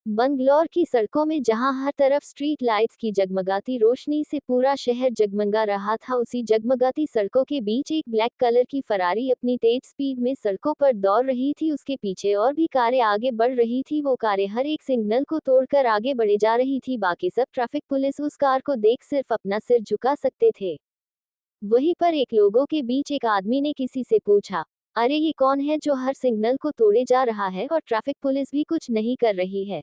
बंगलौर की सड़कों में जहां हर तरफ स्ट्रीट लाइट्स की जगमगाती रोशनी से पूरा शहर जगमगा रहा था, उसी जगमगाती सड़कों के बीच एक ब्लैक कलर की फरारी अपनी तेज स्पीड में सड़कों पर दौड़ रही थी। उसके पीछे और भी कारें आगे बढ़ रही थी। वो कारें हर एक सिग्नल को तोड़कर आगे बढ़े जा रही थी। बाकी सब ट्रैफिक पुलिस उस कार को देख सिर्फ अपना सिर झुका सकते थे। वहीं पर एक लोगों के बीच एक आदमी ने किसी से पूछा, अरे ये कौन है जो हर सिग्नल को तोड़े जा रहा है और ट्रैफिक पुलिस भी कुछ नहीं कर रही है।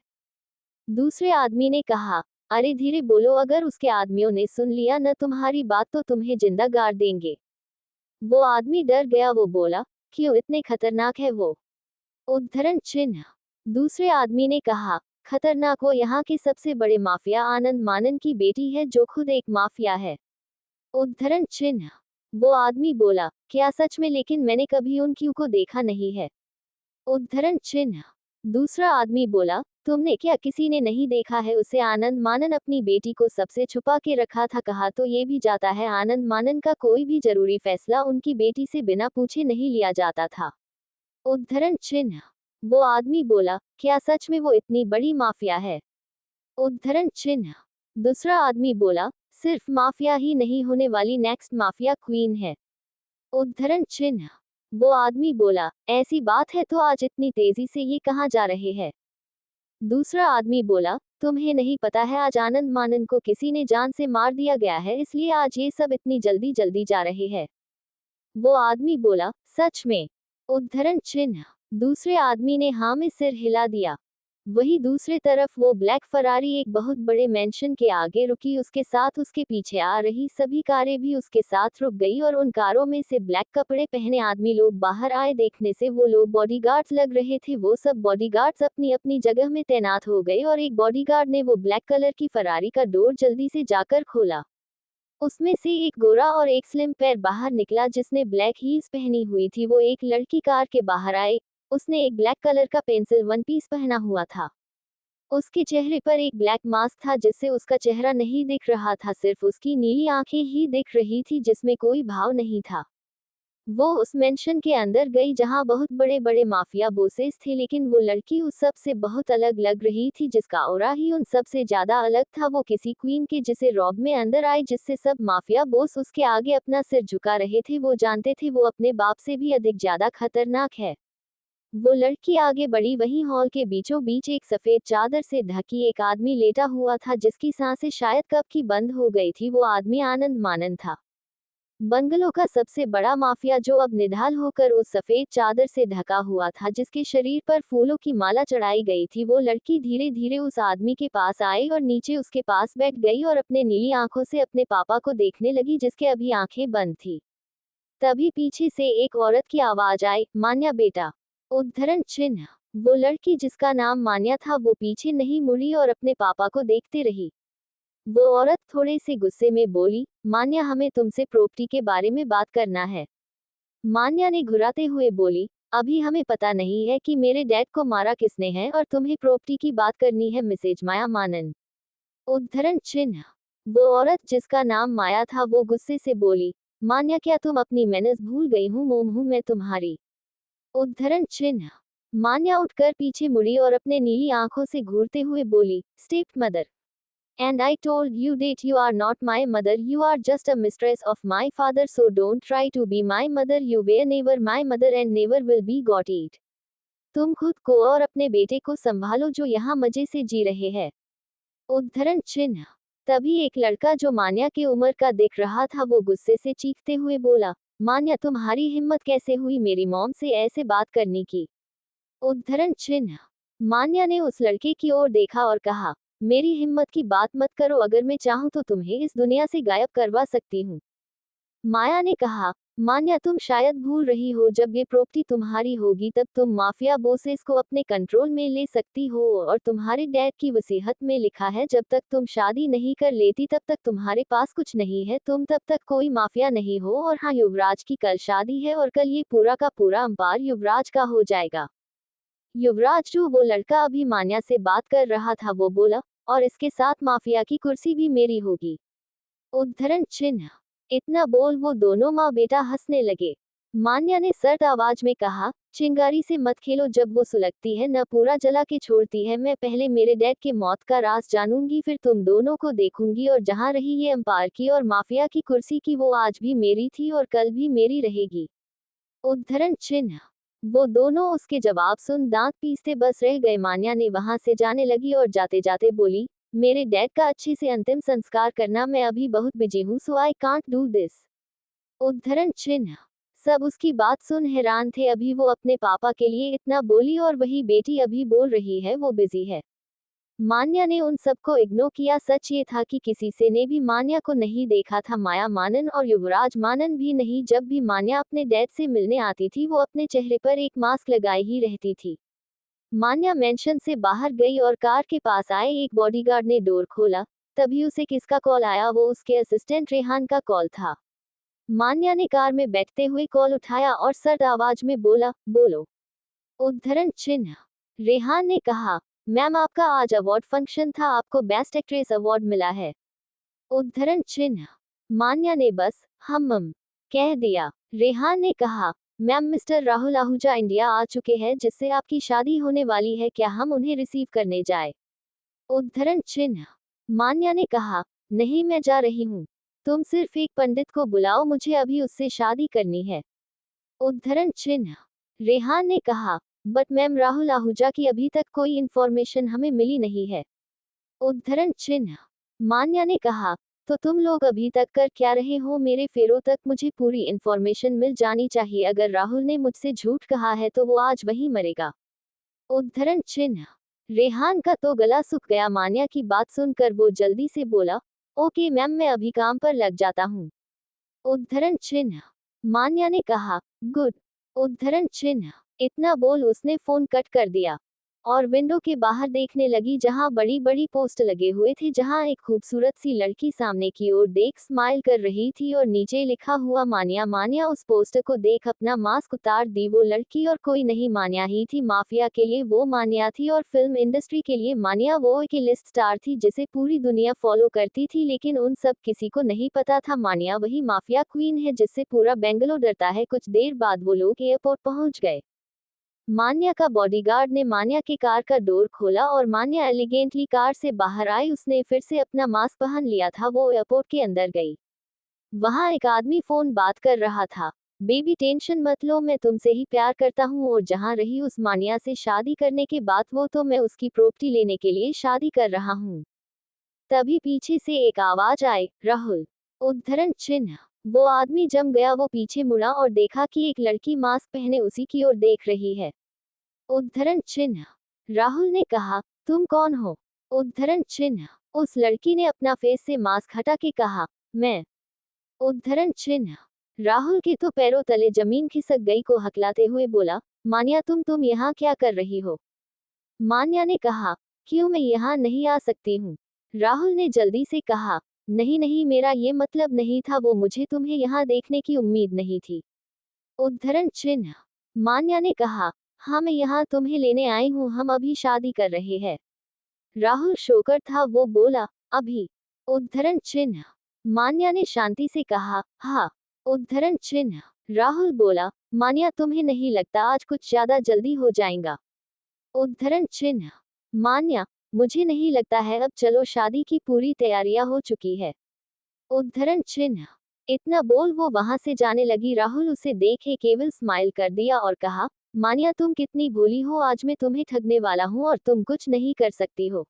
दूसरे आदमी ने कहा, अरे धीरे बोलो, अगर उसके आदमियों ने सुन लिया न तुम्हारी बात तो तुम्हें जिंदा गाड़ देंगे। वो आदमी डर गया। वो बोला, क्यों, इतने खतरनाक है वो? उद्धरण चिन्ह। दूसरे आदमी ने कहा, खतरनाक? वो यहाँ के सबसे बड़े माफिया आनंद मानन की बेटी है जो खुद एक माफिया है। उद्धरण चिन्ह। वो आदमी बोला, क्या सच में? लेकिन मैंने कभी उन क्यों को देखा नहीं है। उद्धरण चिन्ह। दूसरा आदमी बोला, तुमने क्या? किसी ने नहीं देखा है उसे? आनंद मानन अपनी बेटी को सबसे छुपा के रखा था। कहा तो ये भी जाता है, आनंद मानन का कोई भी जरूरी फैसला उनकी बेटी से बिना पूछे नहीं लिया जाता था। उद्धरण चिन्ह। वो आदमी बोला, क्या सच में वो इतनी बड़ी माफिया है? उद्धरण चिन्ह। दूसरा आदमी बोला, सिर्फ माफिया ही नहीं, होने वाली नेक्स्ट माफिया क्वीन है। उद्धरण चिन्ह। वो आदमी बोला, ऐसी बात है तो आज इतनी तेजी से ये कहाँ जा रहे हैं? दूसरा आदमी बोला, तुम्हें नहीं पता है, आज आनंद मानन को किसी ने जान से मार दिया गया है, इसलिए आज ये सब इतनी जल्दी जल्दी जा रहे हैं। वो आदमी बोला, सच में? उद्धरण चिन्ह। दूसरे आदमी ने हाँ में सिर हिला दिया। वही दूसरे तरफ वो ब्लैक फरारी एक बहुत बड़े मेंशन के आगे रुकी। उसके साथ उसके पीछे आ रही सभी कारें भी उसके साथ रुक गई और उन कारों में से ब्लैक कपड़े पहने आदमी लोग बाहर आए। देखने से वो लोग बॉडीगार्ड्स लग रहे थे। वो सब बॉडीगार्ड्स अपनी अपनी जगह में तैनात हो गए और एक बॉडीगार्ड ने वो ब्लैक कलर की फरारी का डोर जल्दी से जाकर खोला। उसमें से एक गोरा और एक स्लिम पैर बाहर निकला जिसने ब्लैक हील्स पहनी हुई थी। वो एक लड़की कार के बाहर आए। उसने एक ब्लैक कलर का पेंसिल वन पीस पहना हुआ था। उसके चेहरे पर एक ब्लैक मास्क था जिससे उसका चेहरा नहीं दिख रहा था, सिर्फ उसकी नीली आंखें ही दिख रही थी जिसमें कोई भाव नहीं था। वो उस मेंशन के अंदर गई जहां बहुत बड़े बड़े माफिया बोसेस थे, लेकिन वो लड़की उस सब से बहुत अलग लग रही थी। जिसका ऑरा ही उन सब से ज्यादा अलग था। वो किसी क्वीन के जिसे रॉब में अंदर आई, जिससे सब माफिया बोस उसके आगे अपना सिर झुका रहे थे। वो जानते थे वो अपने बाप से भी अधिक ज्यादा खतरनाक है। वो लड़की आगे बढ़ी। वहीं हॉल के बीचों बीच एक सफेद चादर से ढकी एक आदमी लेटा हुआ था जिसकी सांसें शायद कब की बंद हो गई थी। वो आदमी आनंद मानन था, बंगलों का सबसे बड़ा माफिया, जो अब निढाल होकर उस सफेद चादर से ढका हुआ था जिसके शरीर पर फूलों की माला चढ़ाई गई थी। वो लड़की धीरे धीरे उस आदमी के पास आई और नीचे उसके पास बैठ गई और अपने नीली आंखों से अपने पापा को देखने लगी जिसके अभी आंखें बंद थी। तभी पीछे से एक औरत की आवाज आई, मान्या बेटा। उद्धरण चिन्ह। वो लड़की जिसका नाम मान्या था वो पीछे नहीं मुड़ी और अपने पापा को देखते रही। वो औरत थोड़े से गुस्से में बोली, मान्या, हमें तुमसे प्रॉपर्टी के बारे में बात करना है। मान्या ने घुराते हुए बोली, अभी हमें पता नहीं है कि मेरे डैड को मारा किसने है और तुम्हें प्रॉपर्टी की बात करनी है, मिसेज माया मानन। उद्धरण चिन्ह। वो औरत जिसका नाम माया था वो गुस्से से बोली, मान्या, क्या तुम अपनी मैनर्स भूल गई? हूँ मोम हूँ मैं तुम्हारी। उद्धरण चिन्ह। मान्या उठकर पीछे मुड़ी और अपने नीली आंखों से घूरते हुए बोली, step mother, and I told you that you are not my mother, you are just a mistress of my father, so don't try to be my mother, you were never my mother and never will be, got it? तुम खुद को और अपने बेटे को संभालो जो यहाँ मजे से जी रहे हैं। उद्धरण चिन्ह। तभी एक लड़का जो मान्या की उम्र का दिख रहा था वो गुस्से से चीखते हुए बोला, मान्या, तुम्हारी हिम्मत कैसे हुई मेरी मॉम से ऐसे बात करने की? उद्धरण चिन्ह। मान्या ने उस लड़के की ओर देखा और कहा, मेरी हिम्मत की बात मत करो, अगर मैं चाहूं तो तुम्हें इस दुनिया से गायब करवा सकती हूँ। माया ने कहा, मान्या, तुम शायद भूल रही हो, जब ये प्रॉपर्टी तुम्हारी होगी तब तुम माफिया बोसेस को अपने कंट्रोल में ले सकती हो और तुम्हारे डैड की वसीयत में लिखा है जब तक तुम शादी नहीं कर लेती तब तक तुम्हारे पास कुछ नहीं है, तुम तब तक कोई माफिया नहीं हो। और हाँ, युवराज की कल शादी है और कल ये पूरा का पूरा अंपायर युवराज का हो जाएगा। युवराज जो वो लड़का अभी मान्या से बात कर रहा था वो बोला, और इसके साथ माफिया की कुर्सी भी मेरी होगी। उद्धरण चिन्ह। इतना बोल वो दोनों माँ बेटा हंसने लगे। मान्या ने सर्द आवाज में कहा, चिंगारी से मत खेलो, जब वो सुलगती है न पूरा जला के छोड़ती है। मैं पहले मेरे डैड के मौत का राज जानूंगी, फिर तुम दोनों को देखूंगी। और जहां रही ये अंपायर की और माफिया की कुर्सी की, वो आज भी मेरी थी और कल भी मेरी रहेगी। उद्धरण चिन्ह। वो दोनों उसके जवाब सुन दांत पीसते बस रह गए। मान्या ने वहां से जाने लगी और जाते जाते बोली, मेरे डैड का अच्छे से अंतिम संस्कार करना, मैं अभी बहुत बिजी हूँ, सो आई कांट डू दिस। उद्धरण चिन्ह। सब उसकी बात सुन हैरान थे। अभी वो अपने पापा के लिए इतना बोली और वही बेटी अभी बोल रही है वो बिजी है। मान्या ने उन सबको इग्नोर किया। सच ये था कि किसी से ने भी मान्या को नहीं देखा था, माया मानन और युवराज मानन भी नहीं। जब भी मान्या अपने डैड से मिलने आती थी, वो अपने चेहरे पर एक मास्क लगाए ही रहती थी। मान्या मेंशन से बाहर गई और कार के पास आए एक बॉडीगार्ड ने डोर खोला। तभी उसे किसका कॉल आया? वो उसके असिस्टेंट रेहान का कॉल था। मान्या ने कार में बैठते हुए कॉल उठाया और सर्द आवाज में बोला, बोलो। उद्धरण चिन्ह। रेहान ने कहा, मैम आपका आज अवार्ड फंक्शन था, आपको बेस्ट एक्ट्रेस अवार्ड मिला है। उद्धरण चिन्ह। मान्या ने बस हम कह दिया। रेहान ने कहा, ma'am mister Rahul Ahuja India आ चुके हैं, जिससे आपकी शादी होने वाली है, क्या हम उन्हें रिसीव करने जाए? उद्धरण चिन्ह। मान्या ने कहा, नहीं मैं जा रही हूँ, तुम सिर्फ एक पंडित को बुलाओ, मुझे अभी उससे शादी करनी है। उद्धरण चिन्ह। रेहान ने कहा, बट मैम राहुल आहूजा की अभी तक कोई इंफॉर्मेशन हमें मिली नहीं है। उद्धरण चिन्ह। मान्या ने कहा, तो तुम लोग अभी तक कर क्या रहे हो? मेरे फेरों तक मुझे पूरी इंफॉर्मेशन मिल जानी चाहिए। अगर राहुल ने मुझसे झूठ कहा है तो वो आज वहीं मरेगा। उद्धरण चिन्ह। रेहान का तो गला सूख गया। मान्या की बात सुनकर वो जल्दी से बोला, ओके मैम, मैं अभी काम पर लग जाता हूँ। उद्धरण चिन्ह। मान्या ने कहा, गुड। उद्धरण चिन्ह। इतना बोल उसने फोन कट कर दिया और विंडो के बाहर देखने लगी, जहां बड़ी बड़ी पोस्ट लगे हुए थे, जहां एक खूबसूरत सी लड़की सामने की ओर देख स्माइल कर रही थी और नीचे लिखा हुआ मान्या। मान्या उस पोस्ट को देख अपना मास्क उतार दी। वो लड़की और कोई नहीं, मान्या ही थी। माफिया के लिए वो मान्या थी और फिल्म इंडस्ट्री के लिए मान्या वो एक लिस्ट स्टार थी जिसे पूरी दुनिया फॉलो करती थी। लेकिन उन सब किसी को नहीं पता था मान्या वही माफिया क्वीन है जिससे पूरा बेंगलोर डरता है। कुछ देर बाद वो लोग एयरपोर्ट पहुंच गए। मान्या का बॉडीगार्ड ने मान्या की कार का डोर खोला और मान्या एलिगेंटली कार से बाहर आई। उसने फिर से अपना मास्क पहन लिया था। वो एयरपोर्ट के अंदर गई। वहां एक आदमी फोन बात कर रहा था, बेबी टेंशन मत लो, मैं तुमसे ही प्यार करता हूँ और जहाँ रही उस मान्या से शादी करने के बाद वो तो मैं उसकी प्रॉपर्टी लेने के लिए शादी कर रहा हूँ। तभी पीछे से एक आवाज आई, राहुल। उद्धरण चिन्ह। वो आदमी जम गया। वो पीछे मुड़ा और देखा कि एक लड़की मास्क पहने उसी की ओर देख रही है। उद्धरण चिन्ह। राहुल ने कहा, तुम कौन हो? उद्धरण चिन्ह। उस लड़की ने अपना फेस से मास्क हटा के कहा, मैं। उद्धरण चिन्ह। राहुल के तो पैरों तले जमीन खिसक गई। को हकलाते हुए बोला, मान्या तुम यहाँ क्या कर रही हो? मान्या ने कहा, क्यों, मैं यहाँ नहीं आ सकती हूँ? राहुल ने जल्दी से कहा, नहीं नहीं, मेरा ये मतलब नहीं था, वो मुझे तुम्हें यहाँ देखने की उम्मीद नहीं थी। उद्धरण चिन्ह। मान्या ने कहा, हाँ मैं यहाँ तुम्हें लेने आई हूँ, हम अभी शादी कर रहे हैं। राहुल शोकर था। वो बोला, अभी? उद्धरण चिन्ह। मान्या ने शांति से कहा, हाँ। उद्धरण चिन्ह। राहुल बोला, मान्या तुम्हें नहीं लगता आज कुछ ज्यादा जल्दी हो जाएगा? उद्धरण चिन्ह। मान्या, मुझे नहीं लगता है, अब चलो, शादी की पूरी तैयारियां हो चुकी है। उद्धरण चिन्ह। इतना बोल वो वहां से जाने लगी। राहुल उसे देखे केवल स्माइल कर दिया और कहा, मान्या तुम कितनी भोली हो, आज मैं तुम्हें ठगने वाला हूँ और तुम कुछ नहीं कर सकती हो।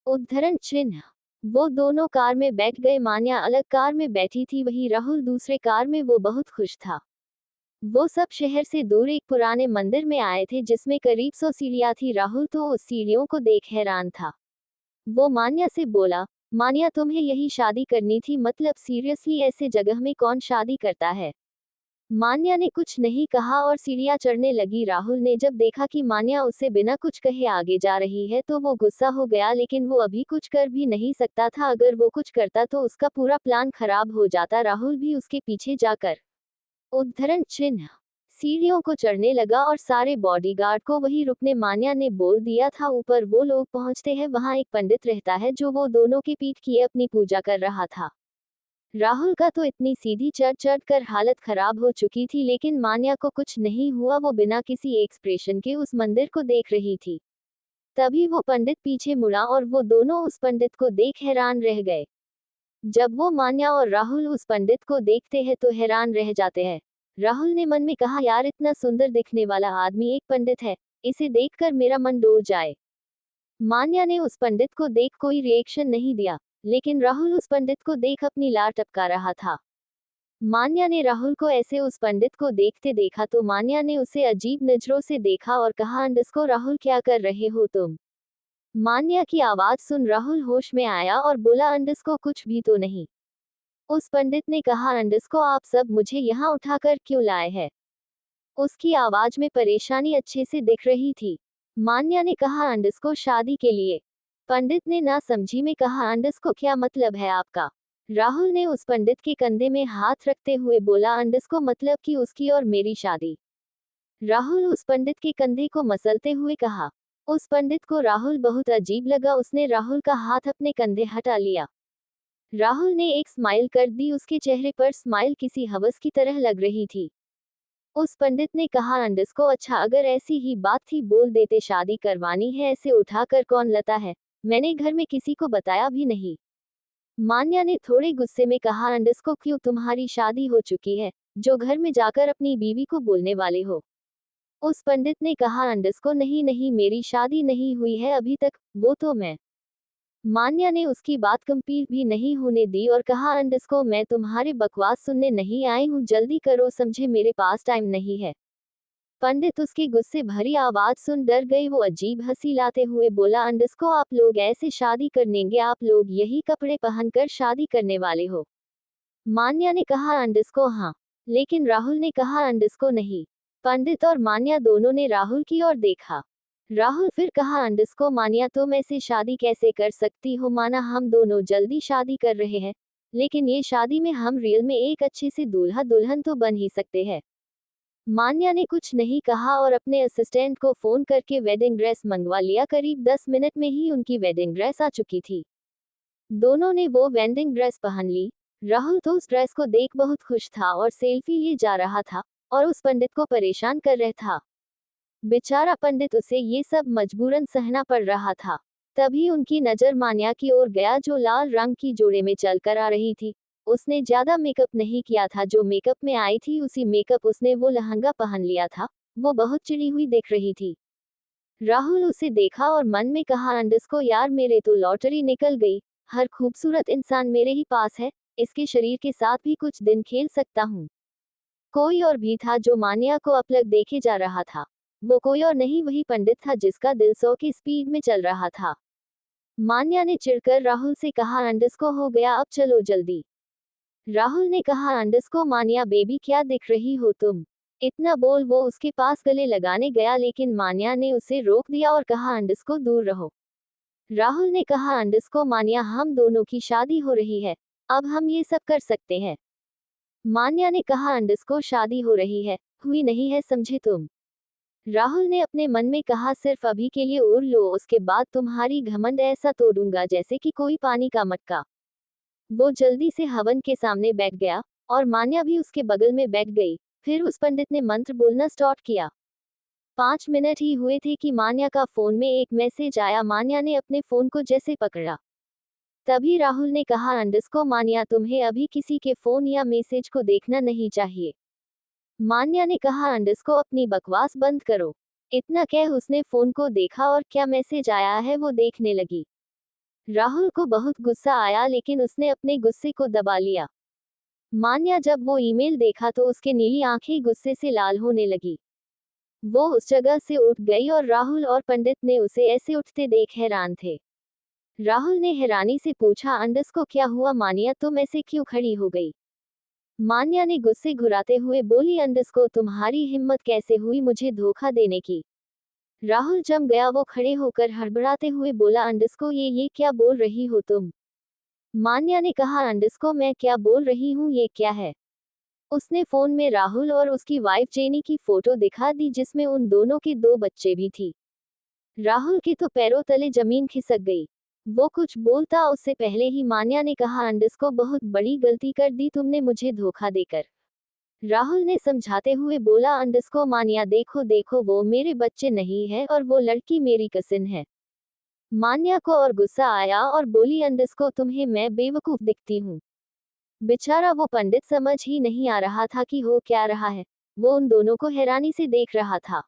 उद्धरण चिन्ह। वो दोनों कार में बैठ गए। मान्या अलग कार में बैठी थी, वही राहुल दूसरे कार में। वो बहुत खुश था। वो सब शहर से दूर एक पुराने मंदिर में आए थे जिसमें करीब 100 सीढ़ियां थी। राहुल तो उस सीढ़ियों को देख हैरान था। वो मान्या से बोला, मान्या तुम्हें यही शादी करनी थी? मतलब सीरियसली, ऐसे जगह में कौन शादी करता है? मान्या ने कुछ नहीं कहा और सीढ़ियां चढ़ने लगी। राहुल ने जब देखा कि मान्या उसे बिना कुछ कहे आगे जा रही है तो वो गुस्सा हो गया, लेकिन वो अभी कुछ कर भी नहीं सकता था। अगर वो कुछ करता तो उसका पूरा प्लान खराब हो जाता। राहुल भी उसके पीछे जाकर उद्धरण चिन्ह सीढ़ियों को चढ़ने लगा और सारे बॉडीगार्ड को वही रुकने मान्या ने बोल दिया था। ऊपर वो लोग पहुंचते हैं, वहां एक पंडित रहता है जो वो दोनों के पीठ किए अपनी पूजा कर रहा था। राहुल का तो इतनी सीधी चढ़ चढ़ कर हालत खराब हो चुकी थी, लेकिन मान्या को कुछ नहीं हुआ। वो बिना किसी एक्सप्रेशन के उस मंदिर को देख रही थी। तभी वो पंडित पीछे मुड़ा और वो दोनों उस पंडित को देख हैरान रह गए। जब वो मान्या और राहुल उस पंडित को देखते हैं तो हैरान रह जाते हैं। राहुल ने मन में कहा, यार इतना सुंदर दिखने वाला आदमी एक पंडित है, इसे देखकर मेरा मन डोल जाए। मान्या ने उस पंडित को देख कोई रिएक्शन नहीं दिया, लेकिन राहुल उस पंडित को देख अपनी लार टपका रहा था। मान्या ने राहुल को ऐसे उस पंडित को देखते देखा तो मान्या ने उसे अजीब नजरों से देखा और कहा, अंडस्को राहुल क्या कर रहे हो तुम? मान्या की आवाज सुन राहुल होश में आया और बोला, अंडस्को कुछ भी तो नहीं। उस पंडित ने कहा, अंडस्को आप सब मुझे यहाँ उठाकर क्यों लाए हैं? उसकी आवाज में परेशानी अच्छे से दिख रही थी। मान्या ने कहा, अंडस्को शादी के लिए। पंडित ने ना समझी में कहा, अंडस्को क्या मतलब है आपका? राहुल ने उस पंडित के कंधे में हाथ रखते हुए बोला, अंडस्को मतलब कि उसकी और मेरी शादी। राहुल उस पंडित के कंधे को मसलते हुए कहा। उस पंडित को राहुल बहुत अजीब लगा। उसने राहुल का हाथ अपने कंधे हटा लिया। राहुल ने एक स्माइल कर दी। उसके चेहरे पर स्माइल किसी हवस की तरह लग रही थी। उस पंडित ने कहा, अंडस्को अच्छा अगर ऐसी ही बात थी बोल देते, शादी करवानी है, ऐसे उठाकर कौन लाता है? मैंने घर में किसी को बताया भी नहीं। मान्या ने थोड़े गुस्से में कहा, अंडस्को क्यों, तुम्हारी शादी हो चुकी है, जो घर में जाकर अपनी बीवी को बोलने वाले हो? उस पंडित ने कहा, अंडस्को नहीं नहीं, मेरी शादी नहीं हुई है अभी तक, वो तो मैं। मान्या ने उसकी बात कंप्लीट भी नहीं होने दी और कहा, अंडस्को मैं तुम्हारे बकवास सुनने नहीं आई हूँ, जल्दी करो, समझे, मेरे पास टाइम नहीं है। पंडित उसकी गुस्से भरी आवाज सुन डर गई। वो अजीब हंसी लाते हुए बोला, अंडस्को आप लोग ऐसे शादी करेंगे? आप लोग यही कपड़े पहनकर शादी करने वाले हो? मान्या ने कहा, अंडस्को हाँ। लेकिन राहुल ने कहा, अंडस्को नहीं। पंडित और मान्या दोनों ने राहुल की ओर देखा। राहुल फिर कहा, अंडस्को मान्या तुम ऐसे शादी कैसे कर सकती हो? माना हम दोनों जल्दी शादी कर रहे हैं, लेकिन ये शादी में हम रियल में एक अच्छे से दूल्हा दुल्हन तो बन ही सकते हैं। मान्या ने कुछ नहीं कहा और अपने असिस्टेंट को फोन करके वेडिंग ड्रेस मंगवा लिया। करीब 10 मिनट में ही उनकी वेडिंग ड्रेस आ चुकी थी। दोनों ने वो वेडिंग ड्रेस पहन ली। राहुल तो उस ड्रेस को देख बहुत खुश था और सेल्फी लिए जा रहा था और उस पंडित को परेशान कर रहा था। बेचारा पंडित, उसे ये सब मजबूरन सहना पड़ रहा था। तभी उनकी नजर मान्या की ओर गया, जो लाल रंग की जोड़े में चलकर आ रही थी। उसने ज्यादा मेकअप नहीं किया था, जो मेकअप में आई थी उसी मेकअप उसने वो लहंगा पहन लिया था। वो बहुत चिड़ी हुई दिख रही थी। राहुल उसे देखा और मन में कहा, अंडस्को यार मेरे तो लॉटरी निकल गई, हर खूबसूरत इंसान मेरे ही पास है, इसके शरीर के साथ भी कुछ दिन खेल सकता हूँ। कोई और भी था जो मान्या को अपलक देखे जा रहा था। वो कोई और नहीं, वही पंडित था जिसका दिल 100 की स्पीड में चल रहा था। मान्या ने चिढ़कर राहुल से कहा, अंडस्को हो गया, अब चलो जल्दी। राहुल ने कहा, अंडस्को मान्या बेबी क्या दिख रही हो तुम? इतना बोल वो उसके पास गले लगाने गया, लेकिन मान्या ने उसे रोक दिया और कहा, अंडस्को दूर रहो। राहुल ने कहा, अंडस्को मान्या हम दोनों की शादी हो रही है, अब हम ये सब कर सकते हैं। मान्या ने कहा, अंडस्को शादी हो रही है, हुई नहीं है, समझे तुम? राहुल ने अपने मन में कहा, सिर्फ अभी के लिए उड़ लो, उसके बाद तुम्हारी घमंड ऐसा तोड़ूंगा जैसे कि कोई पानी का मटका। वो जल्दी से हवन के सामने बैठ गया और मान्या भी उसके बगल में बैठ गई। फिर उस पंडित ने मंत्र बोलना स्टार्ट किया। 5 मिनट ही हुए थे कि मान्या का फोन में एक मैसेज आया। मान्या ने अपने फोन को जैसे पकड़ा, तभी राहुल ने कहा, अंडस्को मान्या तुम्हें अभी किसी के फोन या मैसेज को देखना नहीं चाहिए। मान्या ने कहा, अंडस्को अपनी बकवास बंद करो। इतना कह उसने फोन को देखा और क्या मैसेज आया है वो देखने लगी। राहुल को बहुत गुस्सा आया, लेकिन उसने अपने गुस्से को दबा लिया। मान्या जब वो ईमेल देखा तो उसके नीली आंखें गुस्से से लाल होने लगी। वो उस जगह से उठ गई और राहुल और पंडित ने उसे ऐसे उठते देख हैरान थे। राहुल ने हैरानी से पूछा, अंडस्को क्या हुआ मान्या, तुम ऐसे क्यों खड़ी हो गई? मान्या ने गुस्से घुराते हुए बोली, अंडस्को तुम्हारी हिम्मत कैसे हुई मुझे धोखा देने की? राहुल जम गया। वो खड़े होकर हड़बड़ाते हुए बोला, अंडस्को ये क्या बोल रही हो तुम? मान्या ने कहा, अंडस्को मैं क्या बोल रही हूँ, ये क्या है? उसने फोन में राहुल और उसकी वाइफ जेनी की फोटो दिखा दी, जिसमें उन दोनों के 2 बच्चे भी थी। राहुल के तो पैरों तले जमीन खिसक गई। वो कुछ बोलता उससे पहले ही मान्या ने कहा, अंडस्को बहुत बड़ी गलती कर दी तुमने मुझे धोखा देकर। राहुल ने समझाते हुए बोला, अंडस्को मान्या देखो देखो वो मेरे बच्चे नहीं है और वो लड़की मेरी कजिन है। मान्या को और गुस्सा आया और बोली, अंडस्को तुम्हें मैं बेवकूफ दिखती हूँ। बेचारा वो पंडित समझ ही नहीं आ रहा था कि हो क्या रहा है। वो उन दोनों को हैरानी से देख रहा था।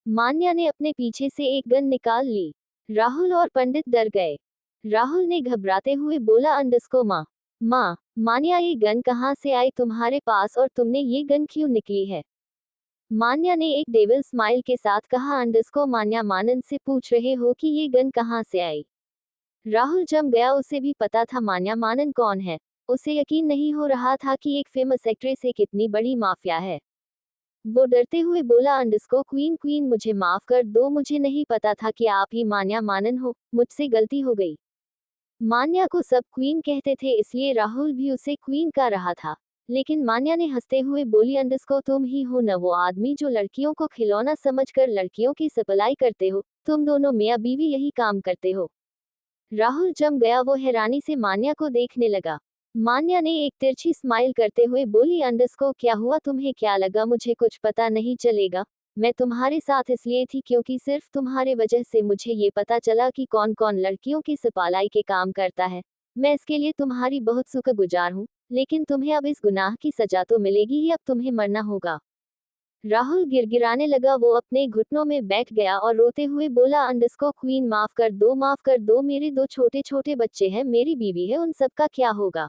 मान्या ने अपने पीछे से एक गन निकाल ली। राहुल और पंडित डर गए। राहुल ने घबराते हुए बोला, अंडस्को माँ मान्या ये गन कहाँ से आई तुम्हारे पास और तुमने ये गन क्यों निकली है? मान्या ने एक डेविल स्माइल के साथ कहा, अंडस्को मान्या मानन से पूछ रहे हो कि ये गन कहाँ से आई? राहुल जम गया, उसे भी पता था मान्या मानन कौन है। उसे यकीन नहीं हो रहा था कि एक फेमस एक्ट्रेस एक इतनी बड़ी माफिया है। वो डरते हुए बोला, अंडस्को क्वीन क्वीन मुझे माफ कर दो, मुझे नहीं पता था कि आप ही मान्या मानन हो, मुझसे गलती हो गई। मान्या को सब क्वीन कहते थे इसलिए राहुल भी उसे क्वीन कह रहा था। लेकिन मान्या ने हंसते हुए बोली, अंडस्को तुम ही हो न वो आदमी जो लड़कियों को खिलौना समझकर लड़कियों की सप्लाई करते हो, तुम दोनों मियां बीवी यही काम करते हो। राहुल जम गया, वो हैरानी से मान्या को देखने लगा। मान्या ने एक तिरछी स्माइल करते हुए बोली, अंडस्को क्या हुआ तुम्हें क्या लगा मुझे कुछ पता नहीं चलेगा? मैं तुम्हारे साथ इसलिए थी क्योंकि सिर्फ तुम्हारे वजह से मुझे ये पता चला कि कौन कौन लड़कियों की सप्लाई के काम करता है। मैं इसके लिए तुम्हारी बहुत शुक्रगुजार हूँ, लेकिन तुम्हें अब इस गुनाह की सजा तो मिलेगी ही, अब तुम्हें मरना होगा। राहुल गिड़गिड़ाने लगा, वो अपने घुटनों में बैठ गया और रोते हुए बोला, अंडस्को क्वीन माफ कर दो, मेरे दो छोटे छोटे बच्चे हैं, मेरी बीवी है, उन सबका क्या होगा?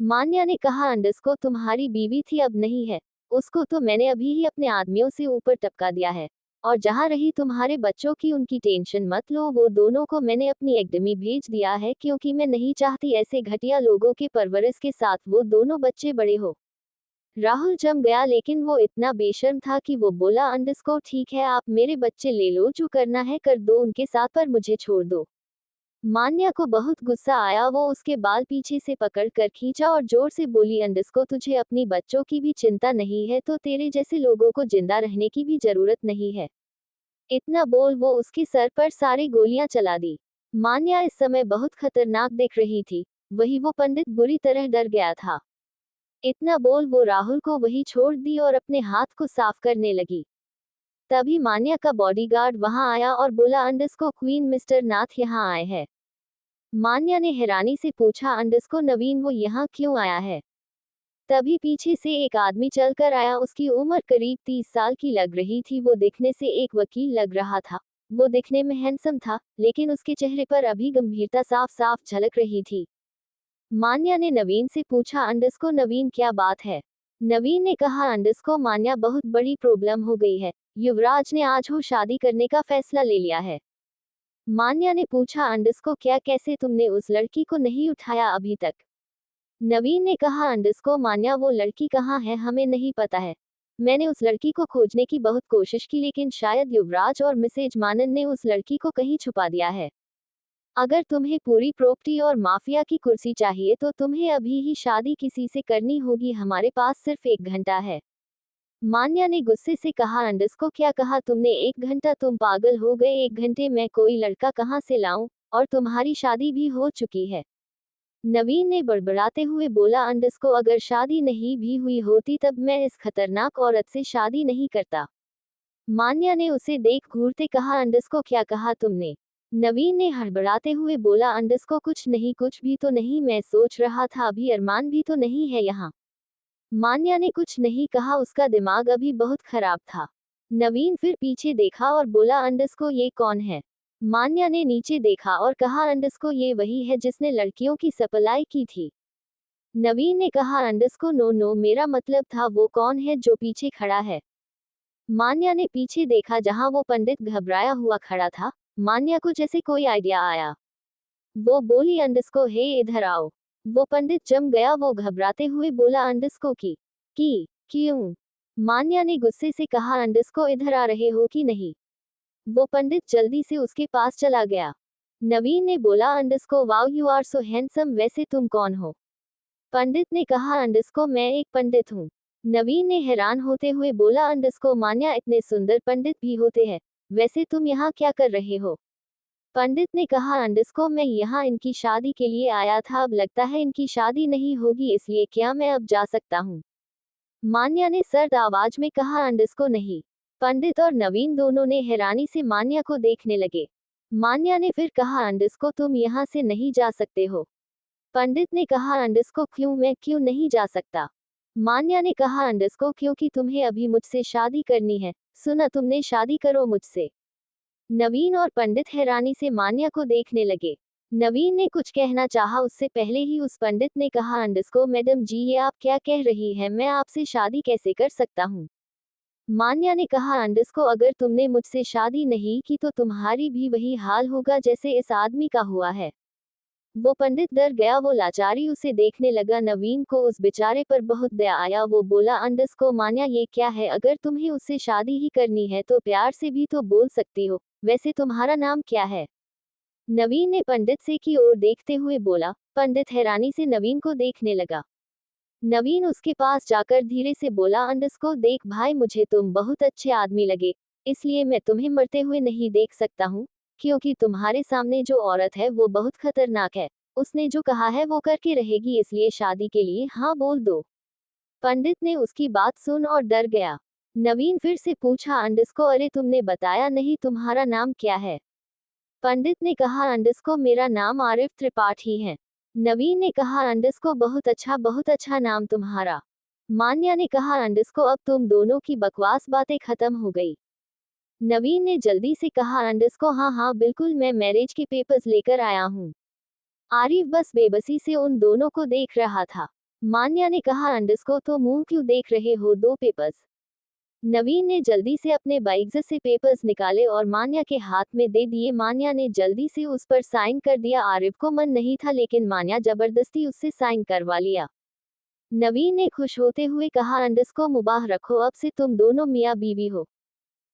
मान्या ने कहा, अंडस्को तुम्हारी बीवी थी अब नहीं है। उसको तो मैंने अभी ही अपने आदमियों से ऊपर टपका दिया है। और जहाँ रही तुम्हारे बच्चों की, उनकी टेंशन मत लो, वो दोनों को मैंने अपनी एकेडमी भेज दिया है क्योंकि मैं नहीं चाहती ऐसे घटिया लोगों के परवरिश के साथ वो दोनों बच्चे बड़े हो। राहुल जम गया, लेकिन वो इतना बेशर्म था कि वो बोला, अंडस्को ठीक है आप मेरे बच्चे ले लो, जो करना है कर दो उनके साथ, पर मुझे छोड़ दो। मान्या को बहुत गुस्सा आया, वो उसके बाल पीछे से पकड़ कर खींचा और जोर से बोली, अंडस्को तुझे अपनी बच्चों की भी चिंता नहीं है तो तेरे जैसे लोगों को जिंदा रहने की भी जरूरत नहीं है। इतना बोल वो उसके सर पर सारी गोलियां चला दी। मान्या इस समय बहुत खतरनाक दिख रही थी। वही वो पंडित बुरी तरह डर गया था। इतना बोल वो राहुल को वही छोड़ दी और अपने हाथ को साफ करने लगी। तभी मान्या का बॉडीगार्ड वहां आया और बोला, अंडस्को क्वीन मिस्टर नाथ यहाँ आए हैं। मान्या ने हैरानी से पूछा, अंडस्को नवीन वो यहाँ क्यों आया है? तभी पीछे से एक आदमी चलकर आया, उसकी उम्र करीब 30 साल की लग रही थी, वो दिखने से एक वकील लग रहा था। वो दिखने में हैंडसम था, लेकिन उसके चेहरे पर अभी गंभीरता साफ साफ झलक रही थी। मान्या ने नवीन से पूछा, अंडस्को नवीन क्या बात है? नवीन ने कहा, अंडस्को मान्या बहुत बड़ी प्रॉब्लम हो गई है, युवराज ने आज हो शादी करने का फैसला ले लिया है। मान्या ने पूछा, अंडस्को क्या, कैसे तुमने उस लड़की को नहीं उठाया अभी तक? नवीन ने कहा, अंडस्को मान्या वो लड़की कहाँ है हमें नहीं पता है। मैंने उस लड़की को खोजने की बहुत कोशिश की, लेकिन शायद युवराज और मिसेज मानन ने उस लड़की को कहीं छुपा दिया है। अगर तुम्हें पूरी प्रॉपर्टी और माफिया की कुर्सी चाहिए तो तुम्हें अभी ही शादी किसी से करनी होगी, हमारे पास सिर्फ 1 घंटा है। मान्या ने गुस्से से कहा, अंडस्को क्या कहा तुमने 1 घंटा? तुम पागल हो गए? 1 घंटे में कोई लड़का कहाँ से लाऊं? और तुम्हारी शादी भी हो चुकी है। नवीन ने बड़बड़ाते हुए बोला, अंडस्को अगर शादी नहीं भी हुई होती तब मैं इस खतरनाक औरत से शादी नहीं करता। मान्या ने उसे देख घूरते कहा, अंडस्को क्या कहा तुमने? नवीन ने हड़बड़ाते हुए बोला, अंडस्को कुछ नहीं, कुछ भी तो नहीं, मैं सोच रहा था अभी अरमान भी तो नहीं है यहाँ। मान्या ने कुछ नहीं कहा, उसका दिमाग अभी बहुत खराब था। नवीन फिर पीछे देखा और बोला, अंडस्को ये कौन है? मान्या ने नीचे देखा और कहा, अंडस्को ये वही है जिसने लड़कियों की सप्लाई की थी। नवीन ने कहा, अंडस्को नो नो, मेरा मतलब था वो कौन है जो पीछे खड़ा है। मान्या ने पीछे देखा जहां वो पंडित घबराया हुआ खड़ा था। मान्या को जैसे कोई आइडिया आया। वो बोली, अंडस्को हे इधर आओ। वो पंडित जम गया, वो घबराते हुए बोला, अंडस्को की क्यों? मान्या ने गुस्से से कहा, अंडस्को इधर आ रहे हो कि नहीं? वो पंडित जल्दी से उसके पास चला गया। नवीन ने बोला, अंडस्को wow you are so handsome, वैसे तुम कौन हो? पंडित ने कहा, अंडस्को मैं एक पंडित हूँ। नवीन ने हैरान होते हुए बोला, अंडस्को मान्या इतने सुंदर पंडित भी होते हैं, वैसे तुम यहाँ क्या कर रहे हो? पंडित ने कहा अंडस्को मैं यहाँ इनकी शादी के लिए आया था, अब लगता है इनकी शादी नहीं होगी, इसलिए क्या मैं अब जा सकता हूँ? मान्या ने सर्द आवाज में कहा अंडस्को नहीं। पंडित और नवीन दोनों ने हैरानी से मान्या को देखने लगे। मान्या ने फिर कहा अंडस्को तुम यहाँ से नहीं जा सकते हो। पंडित ने कहा अंडस्को क्यों, मैं क्यों नहीं जा सकता? मान्या ने कहा अंडस्को क्योंकि तुम्हें अभी मुझसे शादी करनी है, सुना तुमने, शादी करो मुझसे। नवीन और पंडित हैरानी से मान्या को देखने लगे। नवीन ने कुछ कहना चाहा, उससे पहले ही उस पंडित ने कहा अंडस्को मैडम जी ये आप क्या कह रही हैं, मैं आपसे शादी कैसे कर सकता हूँ? मान्या ने कहा अंडस्को अगर तुमने मुझसे शादी नहीं की तो तुम्हारी भी वही हाल होगा जैसे इस आदमी का हुआ है। वो पंडित डर गया, वो लाचारी उसे देखने लगा। नवीन को उस बेचारे पर बहुत दया आया। वो बोला अंडस्को मान्या ये क्या है, अगर तुम्हें उससे शादी ही करनी है तो प्यार से भी तो बोल सकती हो, वैसे तुम्हारा नाम क्या है? नवीन ने पंडित से की ओर देखते हुए बोला। पंडित हैरानी से नवीन को देखने लगा। नवीन उसके पास जाकर धीरे से बोला अंडस्को देख भाई, मुझे तुम बहुत अच्छे आदमी लगे, इसलिए मैं तुम्हें मरते हुए नहीं देख सकता हूँ, क्योंकि तुम्हारे सामने जो औरत है वो बहुत खतरनाक है, उसने जो कहा है वो करके रहेगी, इसलिए शादी के लिए हाँ बोल दो। पंडित ने उसकी बात सुन और डर गया। नवीन फिर से पूछा अंडस्को अरे तुमने बताया नहीं, तुम्हारा नाम क्या है? पंडित ने कहा अंडस्को मेरा नाम आरिफ त्रिपाठी है। नवीन ने कहा अंडस्को बहुत अच्छा नाम तुम्हारा। मान्या ने कहा अंडस्को अब तुम दोनों की बकवास बातें खत्म हो गई। नवीन ने जल्दी से कहा अंडस्को हाँ हाँ बिल्कुल, मैं मैरिज के पेपर्स लेकर आया हूँ। आरिफ बस बेबसी से उन दोनों को देख रहा था। मान्या ने कहा अंडस्को तो मुंह क्यों देख रहे हो, दो पेपर्स। नवीन ने जल्दी से अपने बाइक से पेपर्स निकाले और मान्या के हाथ में दे दिए। मान्या ने जल्दी से उस पर साइन कर दिया। आरिफ को मन नहीं था, लेकिन मान्या जबरदस्ती उससे साइन करवा लिया। नवीन ने खुश होते हुए कहा अंडस्को मुबाह रखो, अब से तुम दोनों मियाँ बीवी हो।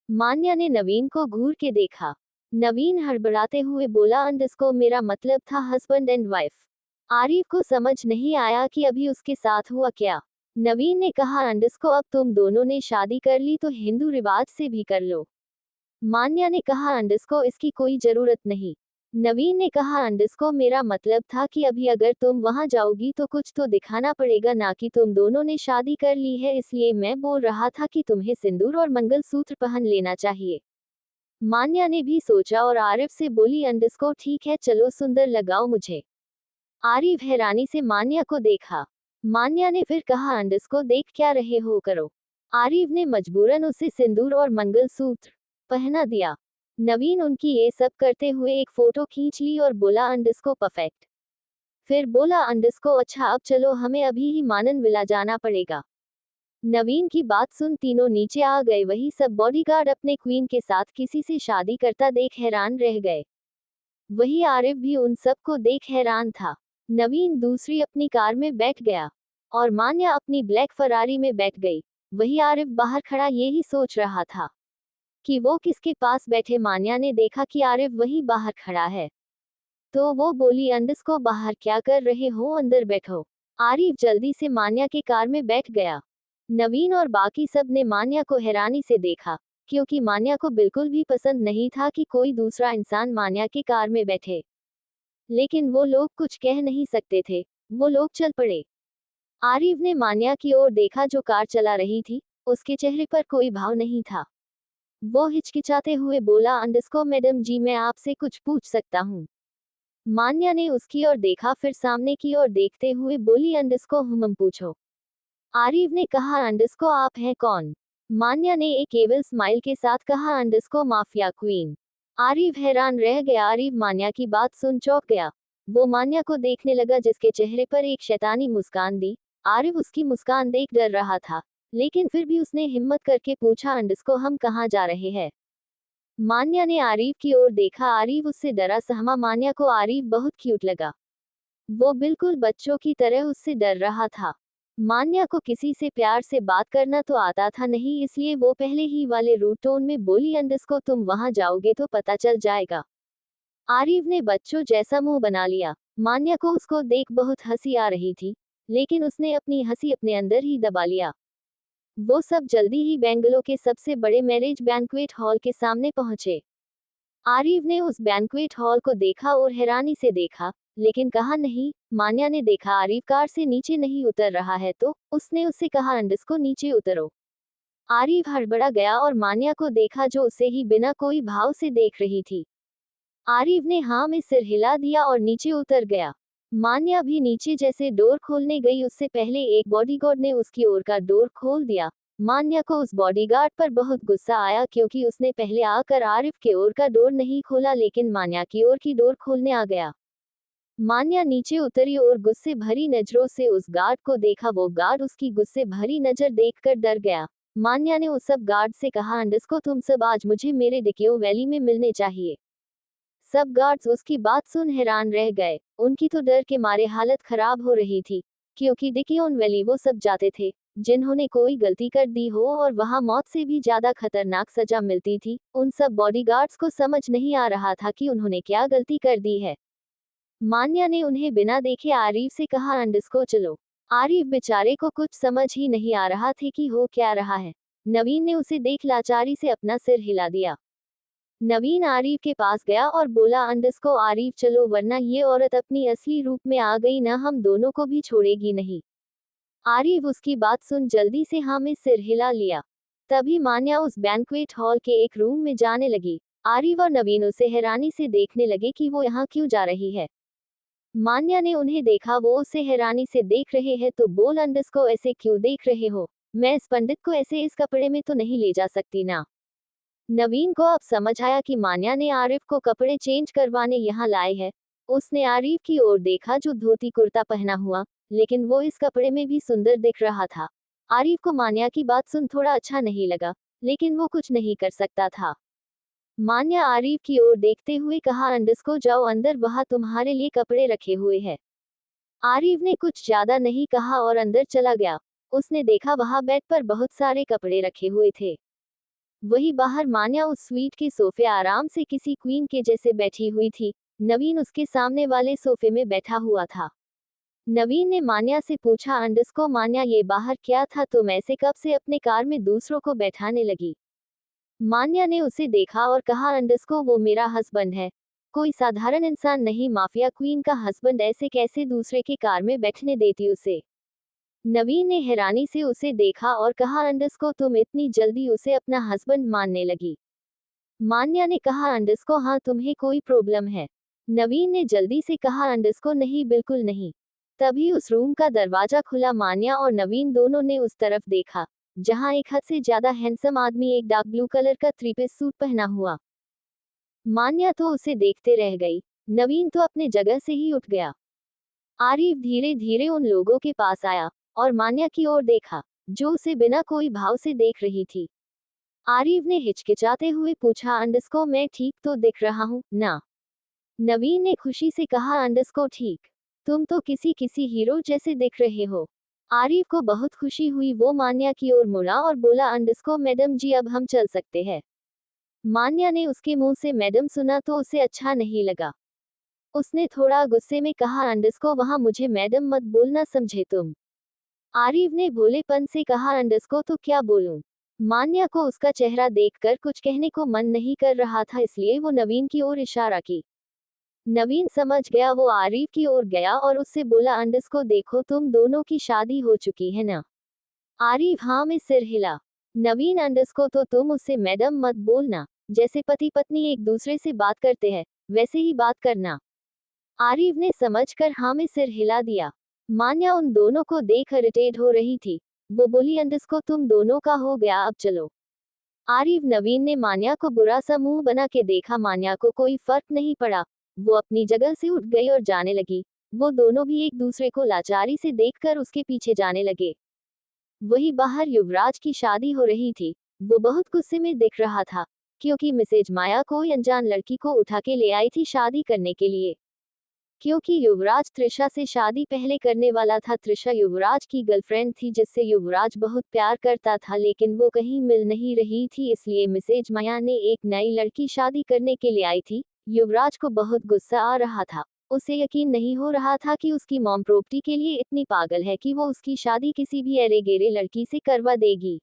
मान्या ने नवीन को घूर के देखा। नवीन हड़बड़ाते हुए बोला अंडस्को मेरा मतलब था हस्बैंड एंड वाइफ। आरिफ को समझ नहीं आया कि अभी उसके साथ हुआ क्या। नवीन ने कहा अंडस्को अब तुम दोनों ने शादी कर ली तो हिंदू रिवाज से भी कर लो। मान्या ने कहा अंडस्को इसकी कोई जरूरत नहीं। नवीन ने कहा अंडस्को मेरा मतलब था कि अभी अगर तुम वहां जाओगी तो कुछ तो दिखाना पड़ेगा, ना कि तुम दोनों ने शादी कर ली है, इसलिए मैं बोल रहा था कि तुम्हें सिंदूर और मंगलसूत्र पहन लेना चाहिए। मान्या ने भी सोचा और आरिफ से बोली अंडस्को ठीक है चलो, सुंदर लगाओ मुझे। आरिफ हैरानी से मान्या को देखा। मान्या ने फिर कहा अंडस्को देख क्या रहे हो, करो। आरिफ ने मजबूरन उसे सिंदूर और मंगलसूत्र पहना दिया। नवीन उनकी ये सब करते हुए एक फोटो खींच ली और बोला अंडस्को परफेक्ट। फिर बोला अंडस्को अच्छा अब चलो, हमें अभी ही मानन विला जाना पड़ेगा। नवीन की बात सुन तीनों नीचे आ गए। वही सब बॉडीगार्ड अपने क्वीन के साथ किसी से शादी करता देख हैरान रह गए। वही आरिफ भी उन सब को देख हैरान था। नवीन दूसरी अपनी कार में बैठ गया और मान्या अपनी ब्लैक फरारी में बैठ गई। वही आरिफ बाहर खड़ा यही सोच रहा था कि वो किसके पास बैठे। मान्या ने देखा कि आरिफ वही बाहर खड़ा है, तो वो बोली अंडस्को बाहर क्या कर रहे हो, अंदर बैठो। आरिफ जल्दी से मान्या के कार में बैठ गया। नवीन और बाकी सब ने मान्या को हैरानी से देखा, क्योंकि मान्या को बिल्कुल भी पसंद नहीं था कि कोई दूसरा इंसान मान्या की कार में बैठे। लेकिन वो लोग कुछ कह नहीं सकते थे, वो लोग चल पड़े। आरिफ ने मान्या की ओर देखा जो कार चला रही थी, उसके चेहरे पर कोई भाव नहीं था। वो हिचकिचाते हुए बोला अंडस्को मैडम जी मैं आपसे कुछ पूछ सकता हूँ? मान्या ने उसकी ओर देखा, फिर सामने की ओर देखते हुए बोली अंडस्को हम पूछो। आरिफ ने कहा अंडस्को आप हैं कौन? मान्या ने एक केवल स्माइल के साथ कहा अंडस्को माफिया क्वीन। आरिफ हैरान रह गया। आरिफ मान्या की बात सुन चौंक गया। वो मान्या को देखने लगा जिसके चेहरे पर एक शैतानी मुस्कान दी। आरिफ उसकी मुस्कान देख डर रहा था, लेकिन फिर भी उसने हिम्मत करके पूछा अंडस्को हम कहाँ जा रहे हैं? मान्या ने आरिफ की ओर देखा। आरिफ उससे डरा सहमा। मान्या को आरिफ बहुत क्यूट लगा। वो बिल्कुल बच्चों की तरह उससे डर रहा था। मान्या को किसी से प्यार से बात करना तो आता था नहीं, इसलिए वो पहले ही वाले रूट टोन में बोली अंडस्को तुम वहां जाओगे तो पता चल जाएगा। आरिफ ने बच्चों जैसा मुंह बना लिया। मान्या को उसको देख बहुत हंसी आ रही थी, लेकिन उसने अपनी हंसी अपने अंदर ही दबा लिया। वो सब जल्दी ही बेंगलो के सबसे बड़े मैरिज बैंक्वेट हॉल के सामने पहुंचे। आरिफ ने उस बैंक्वेट हॉल को देखा और हैरानी से देखा, लेकिन कहा नहीं। मान्या ने देखा आरिफ कार से नीचे नहीं उतर रहा है तो उसने उससे कहा अंडस्को नीचे उतरो। आरिफ हड़बड़ा गया और मान्या को देखा जो उसे ही बिना कोई भाव से देख रही थी। आरिफ ने हाँ में सिर हिला दिया और नीचे उतर गया। मान्या भी नीचे जैसे डोर खोलने गई उससे पहले एक बॉडीगार्ड ने उसकी ओर का डोर खोल दिया। मान्या को उस बॉडीगार्ड पर बहुत गुस्सा आया क्योंकि उसने पहले आकर आरिफ के ओर का डोर नहीं खोला लेकिन मान्या की ओर की डोर खोलने आ गया। मान्या नीचे उतरी और गुस्से भरी नजरों से उस गार्ड को देखा। वो गार्ड उसकी गुस्से भरी नजर देखकर डर गया। मान्या ने उस सब गार्ड से कहा अंडस्को तुम सब आज मुझे मेरे डिक्यो वैली में मिलने चाहिए। सब गार्ड्स उसकी बात सुन हैरान रह गए। उनकी तो डर के मारे हालत खराब हो रही थी, क्योंकि डिक्योन वैली वो सब जाते थे जिन्होंने कोई गलती कर दी हो और वहां मौत से भी ज्यादा खतरनाक सजा मिलती थी। उन सब बॉडीगार्ड्स को समझ नहीं आ रहा था कि उन्होंने क्या गलती कर दी है। मान्या ने उन्हें बिना देखे आरिफ से कहा अंडस्को चलो। आरिफ बेचारे को कुछ समझ ही नहीं आ रहा थे कि हो क्या रहा है। नवीन ने उसे देख लाचारी से अपना सिर हिला दिया। नवीन आरिफ के पास गया और बोला अंडस्को आरिफ चलो वरना ये औरत अपनी असली रूप में आ गई ना हम दोनों को भी छोड़ेगी नहीं। आरिफ उसकी बात सुन जल्दी से हाँ में सिर हिला लिया। तभी मान्या उस बैंक्वेट हॉल के एक रूम में जाने लगी। आरिफ और नवीन उसे हैरानी से देखने लगे कि वो यहाँ क्यों जा रही है। मान्या ने उन्हें देखा वो उसे हैरानी से देख रहे हैं तो बोल अंडस्को ऐसे क्यों देख रहे हो, मैं इस पंडित को ऐसे इस कपड़े में तो नहीं ले जा सकती ना। नवीन को अब समझ आया कि मान्या ने आरिफ को कपड़े चेंज करवाने यहाँ लाए हैं। उसने आरिफ की ओर देखा जो धोती कुर्ता पहना हुआ, लेकिन वो इस कपड़े में भी सुंदर दिख रहा था। आरिफ को मान्या की बात सुन थोड़ा अच्छा नहीं लगा, लेकिन वो कुछ नहीं कर सकता था। मान्या आरिफ की ओर देखते हुए कहा अंडस्को जाओ अंदर वहाँ तुम्हारे लिए कपड़े रखे हुए हैं। आरिफ ने कुछ ज्यादा नहीं कहा और अंदर चला गया। उसने देखा वहाँ बेड पर बहुत सारे कपड़े रखे हुए थे। वही बाहर मान्या उस स्वीट के सोफे आराम से किसी क्वीन के जैसे बैठी हुई थी। नवीन उसके सामने वाले सोफे में बैठा हुआ था। नवीन ने मान्या से पूछा अंडस्को मान्या ये बाहर क्या था, तुम ऐसे कब से अपने कार में दूसरों को बैठाने लगी। मान्या ने उसे देखा और कहा अंडस्को वो मेरा हस्बैंड है, कोई साधारण इंसान नहीं, माफिया क्वीन का हस्बैंड ऐसे कैसे दूसरे के कार में बैठने देती उसे। नवीन ने हैरानी से उसे देखा और कहा अंडस्को तुम इतनी जल्दी उसे अपना हस्बैंड मानने लगी। मान्या ने कहा अंडस्को हाँ तुम्हें कोई प्रॉब्लम है। नवीन ने जल्दी से कहा अंडस्को नहीं बिल्कुल नहीं। तभी उस रूम का दरवाजा खुला। मान्या और नवीन दोनों ने उस तरफ देखा जहां एक हद से ज्यादा हैंडसम आदमी एक डार्क ब्लू कलर का थ्री पीस सूट पहना हुआ। मान्या तो उसे देखते रह गई। नवीन तो अपने जगह से ही उठ गया। आरिफ धीरे धीरे उन लोगों के पास आया और मान्या की ओर देखा जो उसे बिना कोई भाव से देख रही थी। आरिफ ने हिचकिचाते हुए पूछा अंडस्को मैं ठीक तो दिख रहा हूँ ना। नवीन ने खुशी से कहा अंडस्को ठीक, तुम तो किसी हीरो जैसे दिख रहे हो। आरिफ को बहुत खुशी हुई। वो मान्या की ओर मुड़ा और बोला अंडस्को मैडम जी अब हम चल सकते हैं। मान्या ने उसके मुंह से मैडम सुना तो उसे अच्छा नहीं लगा। उसने थोड़ा गुस्से में कहा अंडस्को वहां मुझे मैडम मत बोलना समझे तुम। आरिफ ने भोलेपन से कहा अंडस्को तो क्या बोलूं। मान्या को उसका चेहरा देखकर कुछ कहने को मन नहीं कर रहा था, इसलिए वो नवीन की ओर इशारा की। नवीन समझ गया। वो आरिफ की ओर गया और उससे बोला अंडस्को देखो तुम दोनों की शादी हो चुकी है ना। आरिफ हाँ में सिर हिला। नवीन अंडस्को तो तुम उससे मैडम मत बोलना, जैसे पति पत्नी एक दूसरे से बात करते हैं वैसे ही बात करना। आरिफ ने समझकर हाँ में सिर हिला दिया। मान्या उन दोनों को देख इरिटेट हो रही थी। वो बोली अंडस्को तुम दोनों का हो गया अब चलो। आरिफ नवीन ने मान्या को बुरा सा मुंह बना के देखा। मान्या को कोई फर्क नहीं पड़ा। वो अपनी जगह से उठ गई और जाने लगी। वो दोनों भी एक दूसरे को लाचारी से देखकर उसके पीछे जाने लगे। वही बाहर युवराज की शादी हो रही थी। वो बहुत गुस्से में दिख रहा था क्योंकि मिसेज माया कोई अनजान लड़की को उठा के ले आई थी शादी करने के लिए। क्योंकि युवराज त्रिशा से शादी पहले करने वाला था। त्रिशा युवराज की गर्लफ्रेंड थी जिससे युवराज बहुत प्यार करता था, लेकिन वो कहीं मिल नहीं रही थी, इसलिए मिसेज माया ने एक नई लड़की शादी करने के लिए आई थी। युवराज को बहुत गुस्सा आ रहा था। उसे यकीन नहीं हो रहा था कि उसकी मॉम प्रॉपर्टी के लिए इतनी पागल है कि वो उसकी शादी किसी भी अरे गेरे लड़की से करवा देगी।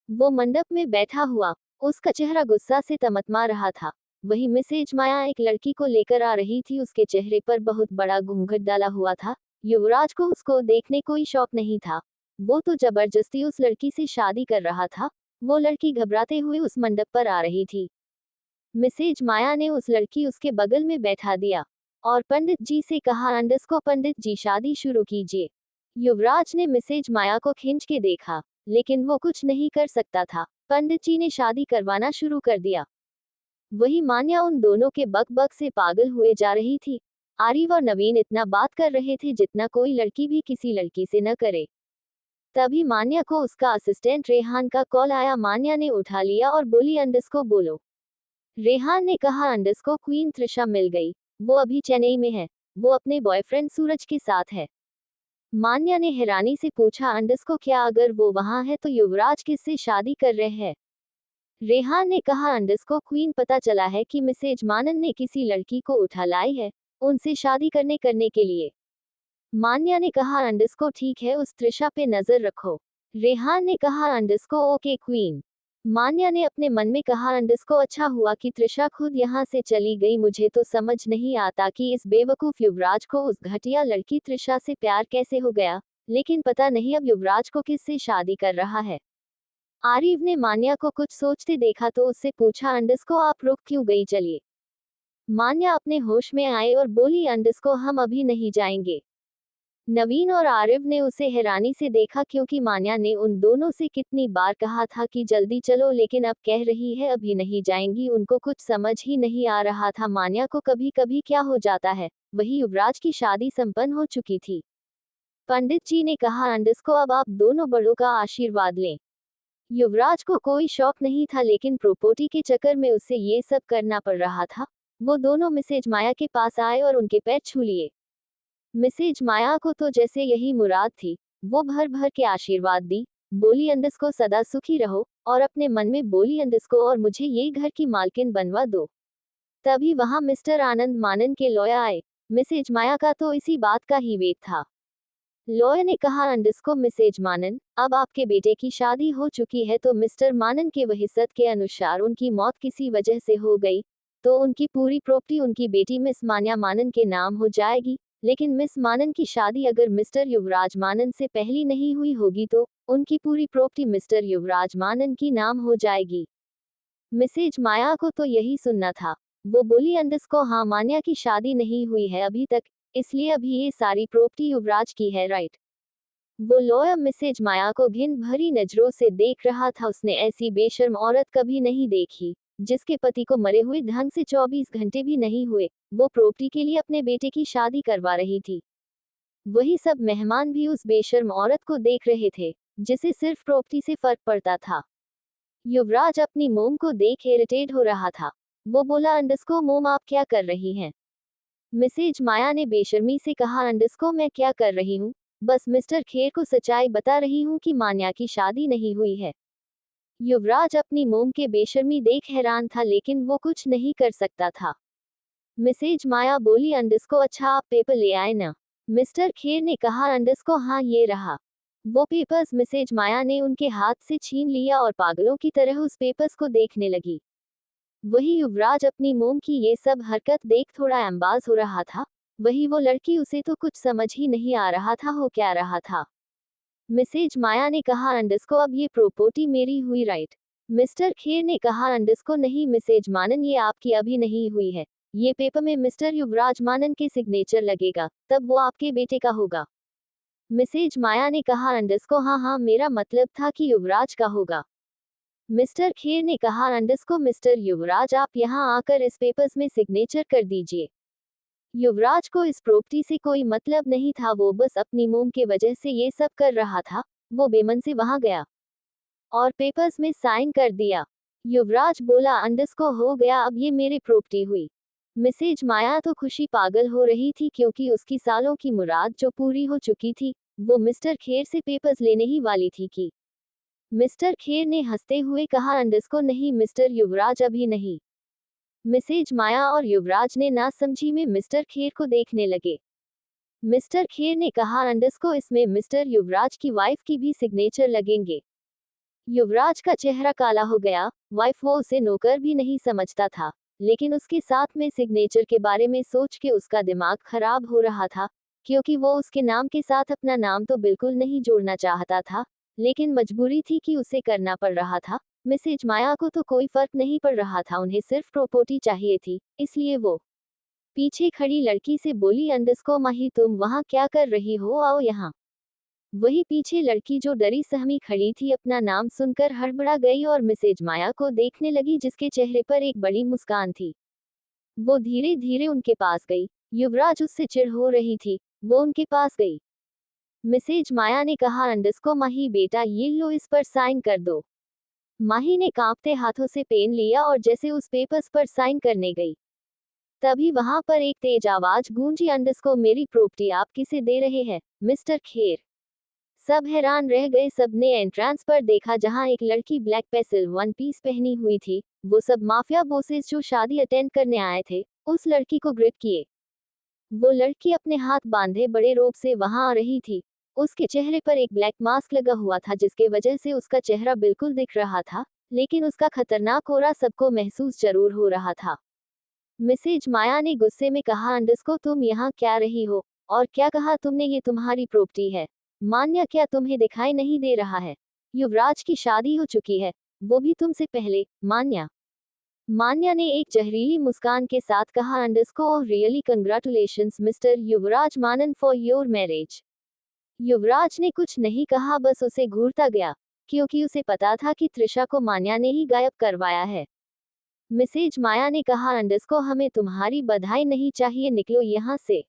वो मंडप में बैठा हुआ, उसका चेहरा गुस्सा से तमतमा रहा था। वही मिसेज माया एक लड़की को लेकर आ रही थी। उसके चेहरे पर बहुत बड़ा घूंघट डाला हुआ था। युवराज को उसको देखने कोई शौक नहीं था। वो तो जबरदस्ती उस लड़की से शादी कर रहा था। वो लड़की घबराते हुए उस मंडप पर आ रही थी। मिसेज माया ने उस लड़की उसके बगल में बैठा दिया और पंडित जी से कहा, अंडस को पंडित जी शादी शुरू कीजिए। युवराज ने मिसेज माया को खींच के देखा, लेकिन वो कुछ नहीं कर सकता था। पंडित जी ने शादी करवाना शुरू कर दिया। वही मान्या उन दोनों के बक बक से पागल हुए जा रही थी। आरिफ और नवीन इतना बात कर रहे थे जितना कोई लड़की भी किसी लड़की से न करे। तभी मान्या को उसका असिस्टेंट रेहान का कॉल आया। मान्या ने उठा लिया और बोली, अंडस को बोलो। रेहान ने कहा, अंडस को क्वीन त्रिशा मिल गई। वो अभी चेन्नई में है। वो अपने बॉयफ्रेंड सूरज के साथ है। मान्या ने हैरानी से पूछा, अंडस को क्या अगर वो वहां है तो युवराज किससे शादी कर रहे हैं? रेहान ने कहा, अंडस को क्वीन पता चला है कि मिसेज मानन ने किसी लड़की को उठा लाई है उनसे शादी करने के लिए। मान्या ने कहा, अंडस को ठीक है, उस त्रिशा पे नजर रखो। रेहान ने कहा, अंडस को ओके क्वीन। मान्या ने अपने मन में कहा, अंडस को अच्छा हुआ कि त्रिशा खुद यहाँ से चली गई। मुझे तो समझ नहीं आता कि इस बेवकूफ युवराज को उस घटिया लड़की त्रिशा से प्यार कैसे हो गया। लेकिन पता नहीं अब युवराज को किससे शादी कर रहा है। आरिफ ने मान्या को कुछ सोचते देखा तो उससे पूछा, अंडस को आप रुक क्यों गई? चलिए। मान्या अपने होश में आए और बोली, अंडस को हम अभी नहीं जाएंगे। नवीन और आरिफ ने उसे हैरानी से देखा क्योंकि मान्या ने उन दोनों से कितनी बार कहा था कि जल्दी चलो, लेकिन अब कह रही है अभी नहीं जाएंगी। उनको कुछ समझ ही नहीं आ रहा था। मान्या को कभी कभी क्या हो जाता है। वही युवराज की शादी संपन्न हो चुकी थी। पंडित जी ने कहा, अंडस को अब आप दोनों बड़ों का आशीर्वाद लें। युवराज को कोई शौक नहीं था, लेकिन प्रॉपर्टी के चक्कर में उसे ये सब करना पड़ रहा था। वो दोनों मिसेज माया के पास आए और उनके पैर छू लिए। मिसेज माया को तो जैसे यही मुराद थी। वो भर भर के आशीर्वाद दी। बोली, अंडस को सदा सुखी रहो। और अपने मन में बोली, अंडस को और मुझे ये घर की मालकिन बनवा दो। तभी वहां मिस्टर आनंद मानन के लॉयर आए। मिसेज माया का तो इसी बात का ही वेट था। लॉयर ने कहा, अंडस को मिसेज मानन, अब आपके बेटे की शादी हो चुकी है तो मिस्टर मानन के वहीसत के अनुसार उनकी मौत किसी वजह से हो गई तो उनकी पूरी प्रॉपर्टी उनकी बेटी मिस मान्या मानन के नाम हो जाएगी। लेकिन मिस मानन की शादी अगर मिस्टर युवराज मानन से पहली नहीं हुई होगी तो उनकी पूरी प्रॉपर्टी मिस्टर युवराज मानन की नाम हो जाएगी। मिसेज माया को तो यही सुनना था। वो बोली, अंडस को हाँ, मान्या की शादी नहीं हुई है अभी तक, इसलिए अभी ये सारी प्रॉपर्टी युवराज की है, राइट? वो लॉयर मिसेज माया को घिन भरी नजरों से देख रहा था। उसने ऐसी बेशर्म औरत कभी नहीं देखी जिसके पति को मरे हुए ढंग से 24 घंटे भी नहीं हुए वो प्रॉपर्टी के लिए अपने बेटे की शादी करवा रही थी। वही सब मेहमान भी उस बेशर्म औरत को देख रहे थे जिसे सिर्फ प्रॉपर्टी से फर्क पड़ता था। युवराज अपनी मोम को देख इरिटेट हो रहा था। वो बोला, अंडस को मोम आप क्या कर रही हैं? मिसेज माया ने बेशर्मी से कहा, अंडस को मैं क्या कर रही हूँ, बस मिस्टर खेर को सच्चाई बता रही हूँ कि मान्या की शादी नहीं हुई है। युवराज अपनी मोम के बेशर्मी देख हैरान था, लेकिन वो कुछ नहीं कर सकता था। मिसेज माया बोली, अंडस को अच्छा आप पेपर ले आए ना? मिस्टर खेर ने कहा, अंडस को हाँ ये रहा। वो पेपर्स मिसेज माया ने उनके हाथ से छीन लिया और पागलों की तरह उस पेपर्स को देखने लगी। वही युवराज अपनी मोम की ये सब हरकत देख थोड़ा एम्बाज हो रहा था। वही वो लड़की, उसे तो कुछ समझ ही नहीं आ रहा था हो क्या रहा था। मिसेज माया ने कहा, अंडस को अब ये प्रॉपर्टी मेरी हुई, राइट? मिस्टर खेर ने कहा, अंडस को नहीं मिसेज मानन, ये आपकी अभी नहीं हुई है। ये पेपर में मिस्टर युवराज मानन के सिग्नेचर लगेगा, तब वो आपके बेटे का होगा। मिसेज माया ने कहा, अंडस को हाँ हाँ, मेरा मतलब था कि युवराज का होगा। मिस्टर खेर ने कहा, अंडस को मिस्टर युवराज आप यहाँ आकर इस पेपर्स में सिग्नेचर कर दीजिए। युवराज को इस प्रॉपर्टी से कोई मतलब नहीं था, वो बस अपनी मोम के वजह से ये सब कर रहा था। वो बेमन से वहां गया और पेपर्स में साइन कर दिया। युवराज बोला, अंडस को हो गया, अब ये मेरी प्रॉपर्टी हुई। मिसेज माया तो खुशी पागल हो रही थी क्योंकि उसकी सालों की मुराद जो पूरी हो चुकी थी, वो मिस्टर खेर से पेपर्स लेने ही वाली थी कि मिस्टर खेर ने हंसते हुए कहा, अंडस को नहीं मिस्टर युवराज, अभी नहीं। मिसेज माया और युवराज ने नासमझी में मिस्टर खेर को देखने लगे। मिस्टर खेर ने कहा, अंडस को इसमें मिस्टर युवराज की वाइफ की भी सिग्नेचर लगेंगे। युवराज का चेहरा काला हो गया। वाइफ वो उसे नौकर भी नहीं समझता था, लेकिन उसके साथ में सिग्नेचर के बारे में सोच के उसका दिमाग खराब हो रहा था, क्योंकि वो उसके नाम के साथ अपना नाम तो बिल्कुल नहीं जोड़ना चाहता था, लेकिन मजबूरी थी कि उसे करना पड़ रहा था। मिसेज माया को तो कोई फर्क नहीं पड़ रहा था, उन्हें सिर्फ प्रॉपर्टी चाहिए थी, इसलिए वो पीछे खड़ी लड़की से बोली, अंडस्को माही तुम वहाँ क्या कर रही हो, आओ यहाँ। वही पीछे लड़की जो डरी सहमी खड़ी थी अपना नाम सुनकर हड़बड़ा गई और मिसेज माया को देखने लगी जिसके चेहरे पर एक बड़ी मुस्कान थी। वो धीरे धीरे उनके पास गई। युवराज उससे चिढ़ हो रही थी, वो उनके पास गई। मिसेज माया ने कहा, अंडस्को माही बेटा ये लो, इस पर साइन कर दो। माही ने कांपते हाथों से पेन लिया और जैसे उस पेपर्स पर साइन करने गई, तभी वहां पर एक तेज आवाज गूंजी, अंडस्को मेरी प्रॉपर्टी आप किसे दे रहे हैं मिस्टर खेर। सब हैरान रह गए। सबने एंट्रेंस पर देखा जहां एक लड़की ब्लैक पेसल वन पीस पहनी हुई थी। वो सब माफिया बॉसेस जो शादी अटेंड करने आए थे उस लड़की को ग्रिप किए। वो लड़की अपने हाथ बांधे बड़े रोब से वहां आ रही थी। उसके चेहरे पर एक ब्लैक मास्क लगा हुआ था जिसके वजह से उसका चेहरा बिल्कुल दिख रहा था, लेकिन उसका खतरनाक ऑरा सबको महसूस जरूर हो रहा था। मिसेज माया ने गुस्से में कहा, अंडस्को तुम यहाँ क्या रही हो, और क्या कहा तुमने, ये तुम्हारी प्रॉपर्टी है। मान्या क्या तुम्हें दिखाई नहीं दे रहा है, युवराज की शादी हो चुकी है, वो भी तुमसे पहले। मान्या मान्या ने एक जहरीली मुस्कान के साथ कहा, अंडस्को रियली कंग्रेचुलेशंस मिस्टर युवराज मानन फॉर योर मैरिज। युवराज ने कुछ नहीं कहा, बस उसे घूरता गया, क्योंकि उसे पता था कि त्रिशा को मान्या ने ही गायब करवाया है। मिसेज माया ने कहा, अंडस्को हमें तुम्हारी बधाई नहीं चाहिए, निकलो यहाँ से।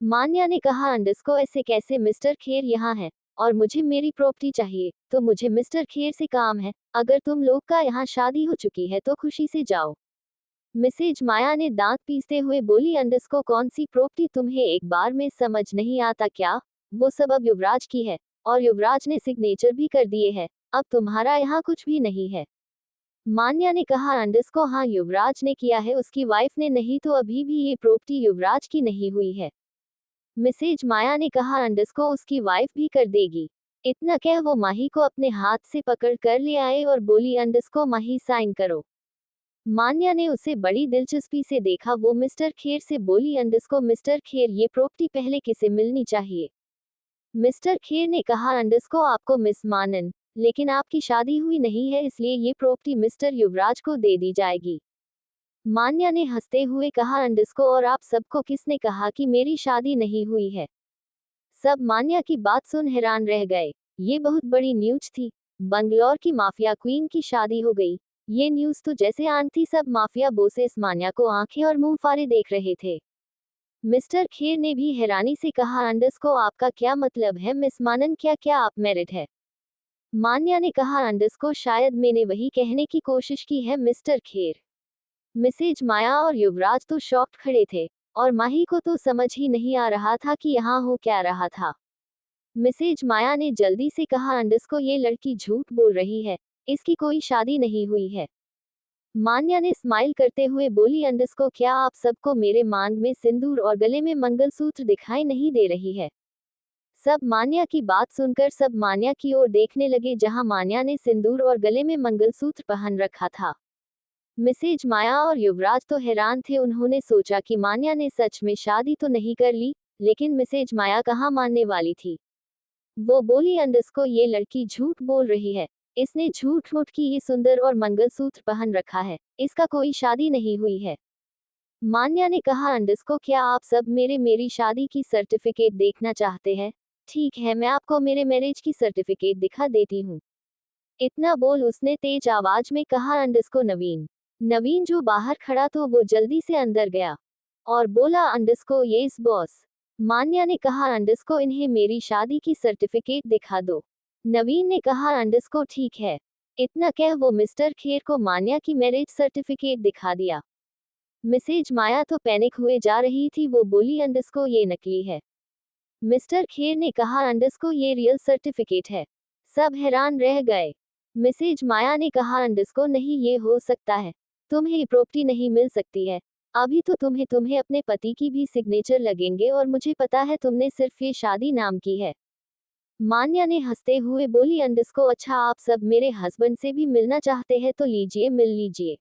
मान्या ने कहा, अंडस्को ऐसे कैसे, मिस्टर खेर यहाँ है और मुझे मेरी प्रॉपर्टी चाहिए, तो मुझे मिस्टर खेर से काम है। अगर तुम लोग का यहाँ शादी हो चुकी है तो खुशी से जाओ। मिसेज माया ने दांत पीसते हुए बोली, अंडस्को कौन सी प्रॉपर्टी, तुम्हें एक बार में समझ नहीं आता क्या? वो सब अब युवराज की है और युवराज ने सिग्नेचर भी कर दिए हैं, अब तुम्हारा यहाँ कुछ भी नहीं है। मान्या ने कहा, अंडस्को हाँ युवराज ने किया है, उसकी वाइफ ने नहीं, तो अभी भी ये प्रॉपर्टी युवराज की नहीं हुई है। मिसेज माया ने कहा, अंडस्को उसकी वाइफ भी कर देगी। इतना कह वो माही को अपने हाथ से पकड़ कर ले आए और बोली, अंडस्को माही साइन करो। मान्या ने उसे बड़ी दिलचस्पी से देखा। वो मिस्टर खेर से बोली, अंडस्को मिस्टर खेर ये प्रॉपर्टी पहले किसे मिलनी चाहिए। मिस्टर खेर ने कहा, अंडस्को आपको मिस मानन, लेकिन आपकी शादी हुई नहीं है, इसलिए ये प्रॉपर्टी मिस्टर युवराज को दे दी जाएगी। मान्या ने हंसते हुए कहा, अंडस्को और आप सबको किसने कहा कि मेरी शादी नहीं हुई है? सब मान्या की बात सुन हैरान रह गए। ये बहुत बड़ी न्यूज थी। बंगलौर की माफिया क्वीन की शादी हो गई। ये न्यूज तो जैसे आन थी। सब माफिया बोसेस मान्या को आंखें और मुंह फाड़े देख रहे थे। मिस्टर खेर ने भी हैरानी से कहा, अंडस्को आपका क्या मतलब है मिस मानन, क्या क्या आप मैरिड है? मान्या ने कहा, अंडस्को शायद मैंने वही कहने की कोशिश की है मिस्टर खेर। मिसेज माया और युवराज तो शॉक्ड खड़े थे, और माही को तो समझ ही नहीं आ रहा था कि यहाँ हो क्या रहा था। मिसेज माया ने जल्दी से कहा, अंडस्को ये लड़की झूठ बोल रही है, इसकी कोई शादी नहीं हुई है। मान्या ने स्माइल करते हुए बोली, अंडस्को क्या आप सबको मेरे मांग में सिंदूर और गले में मंगलसूत्र दिखाई नहीं दे रही है? सब मान्या की बात सुनकर सब मान्या की ओर देखने लगे जहां मान्या ने सिंदूर और गले में मंगलसूत्र पहन रखा था। मिसेज माया और युवराज तो हैरान थे। उन्होंने सोचा कि मान्या ने सच में शादी तो नहीं कर ली, लेकिन मिसेज माया कहाँ मानने वाली थी। वो बोली, अंडस्को ये लड़की झूठ बोल रही है, इसने झूठ मूठ की ये सुंदर और मंगलसूत्र पहन रखा है, इसका कोई शादी नहीं हुई है। मान्या ने कहा, अंडस्को क्या आप सब मेरी शादी की सर्टिफिकेट देखना चाहते हैं? ठीक है, मैं आपको मेरे मैरिज की सर्टिफिकेट दिखा देती हूँ। इतना बोल उसने तेज आवाज में कहा, अंडस्को नवीन। नवीन जो बाहर खड़ा तो वो जल्दी से अंदर गया और बोला, अंडस्को येस बॉस। मान्या ने कहा, अंडस्को इन्हें मेरी शादी की सर्टिफिकेट दिखा दो। नवीन ने कहा, अंडस्को ठीक है। इतना कह वो मिस्टर खेर को मान्या की मैरिज सर्टिफिकेट दिखा दिया। मिसेज माया तो पैनिक हुए जा रही थी। वो बोली, अंडस्को ये नकली है। मिस्टर खेर ने कहा, अंडस्को ये रियल सर्टिफिकेट है। सब हैरान रह गए। मिसेज माया ने कहा, अंडस्को नहीं ये हो सकता है, तुम्हें प्रॉपर्टी नहीं मिल सकती है। अभी तो तुम्हें अपने पति की भी सिग्नेचर लगेंगे और मुझे पता है तुमने सिर्फ ये शादी नाम की है। मान्या ने हंसते हुए बोली, अंडस्को अच्छा आप सब मेरे हस्बैंड से भी मिलना चाहते हैं तो लीजिए मिल लीजिए।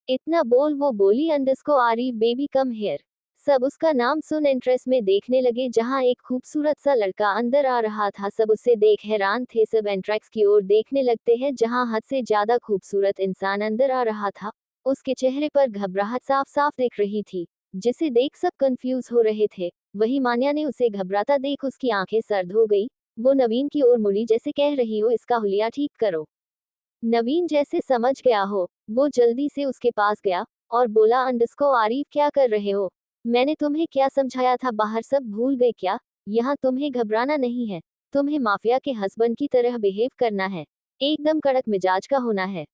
इतना बोल वो बोली अंडरस्को आरिफ बेबी कम हियर। सब उसका नाम सुन इंटरेस्ट में देखने लगे, जहां एक खूबसूरत सा लड़का अंदर आ रहा था। सब उसे देख हैरान थे। सब एंट्रैक्स की ओर देखने लगते हैं, जहां हद से ज्यादा खूबसूरत इंसान अंदर आ रहा था। उसके चेहरे पर घबराहट साफ साफ दिख रही थी, जिसे देख सब कंफ्यूज हो रहे थे। वही मान्या ने उसे घबराता देख उसकी आंखें सर्द हो गई। वो नवीन की ओर मुड़ी, जैसे कह रही हो इसका हुलिया ठीक करो। नवीन जैसे समझ गया हो, वो जल्दी से उसके पास गया और बोला अंडरस्को आरिफ क्या कर रहे हो? मैंने तुम्हें क्या समझाया था, बाहर सब भूल गए क्या? यहाँ तुम्हें घबराना नहीं है, तुम्हें माफिया के हस्बैंड की तरह बिहेव करना है, एकदम कड़क मिजाज का होना है।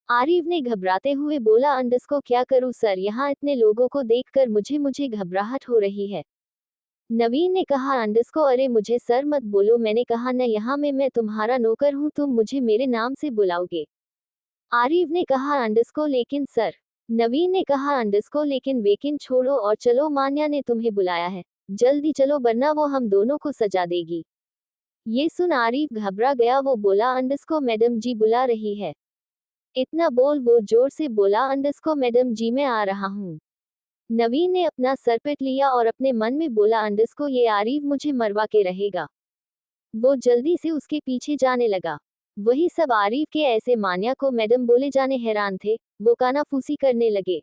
आरिफ ने घबराते हुए बोला अंडरस्को क्या करूँ सर, यहाँ इतने लोगों को देखकर मुझे मुझे घबराहट हो रही है। नवीन ने कहा अंडरस्को अरे मुझे सर मत बोलो, मैंने कहा न यहाँ मैं तुम्हारा नौकर हूँ, तुम मुझे मेरे नाम से बुलाओगे। आरिफ ने कहा अंडरस्को लेकिन सर। नवीन ने कहा अंडरस्को लेकिन वेकिन छोड़ो और चलो, मान्या ने तुम्हें बुलाया है, जल्दी चलो वरना वो हम दोनों को सजा देगी। ये सुन आरिफ घबरा गया। वो बोला अंडरस्को मैडम जी बुला रही है। इतना बोल वो जोर से बोला अंडरस्को मैडम जी मैं आ रहा हूँ। नवीन ने अपना सर पीट लिया और अपने मन में बोला अंडरस्को ये आरिफ मुझे मरवा के रहेगा। वो जल्दी से उसके पीछे जाने लगा। वही सब आरिफ के ऐसे मान्या को मैडम बोले जाने हैरान थे। वो कानाफूसी करने लगे।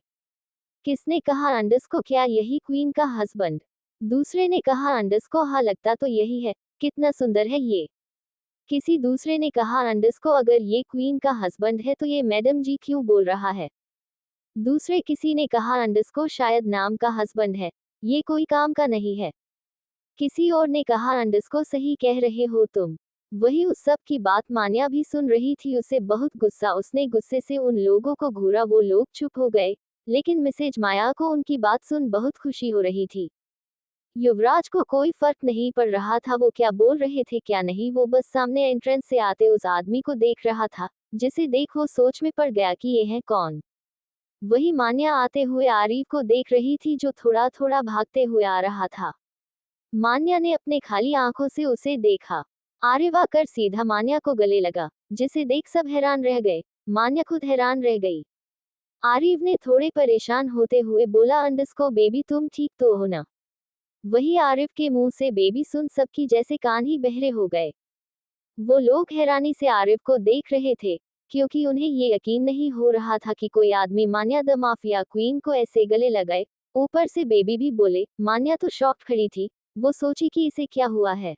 किसने कहा अंडरस्को, क्या यही क्वीन का हस्बैंड? दूसरे ने कहा अंडरस्को हाँ लगता तो यही है, कितना सुंदर है ये। किसी दूसरे ने कहा अंडरस्को अगर ये क्वीन का हस्बैंड है तो ये मैडम जी क्यों बोल रहा है? दूसरे किसी ने कहा अंडरस्को शायद नाम का हस्बैंड है, ये कोई काम का नहीं है। किसी और ने कहा अंडरस्को सही कह रहे हो तुम। वही उस सब की बात मान्या भी सुन रही थी। उसे बहुत गुस्सा, उसने गुस्से से उन लोगों को घूरा। वो लोग चुप हो गए, लेकिन मिसेज माया को उनकी बात सुन बहुत खुशी हो रही थी। युवराज को कोई फर्क नहीं पड़ रहा था वो क्या बोल रहे थे क्या नहीं, वो बस सामने एंट्रेंस से आते उस आदमी को देख रहा था, जिसे देख वो सोच में पड़ गया कि ये है कौन। वही मान्या आते हुए आरिफ को देख रही थी, जो थोड़ा थोड़ा भागते हुए आ रहा था। मान्या ने अपने खाली आंखों से उसे देखा। आरिफ आकर सीधा मान्या को गले लगा, जिसे देख सब हैरान रह गए। मान्या खुद हैरान रह गई। आरिफ ने थोड़े परेशान होते हुए बोला अंडरस्को बेबी तुम ठीक तो हो ना? वही आरिफ के मुंह से बेबी सुन सबकी जैसे कान ही बहरे हो गए। वो लोग हैरानी से आरिफ को देख रहे थे, क्योंकि उन्हें ये यकीन नहीं हो रहा था कि कोई आदमी मान्या द माफिया क्वीन को ऐसे गले लगाए, ऊपर से बेबी भी बोले। मान्या तो शॉक्ड खड़ी थी। वो सोची कि इसे क्या हुआ है।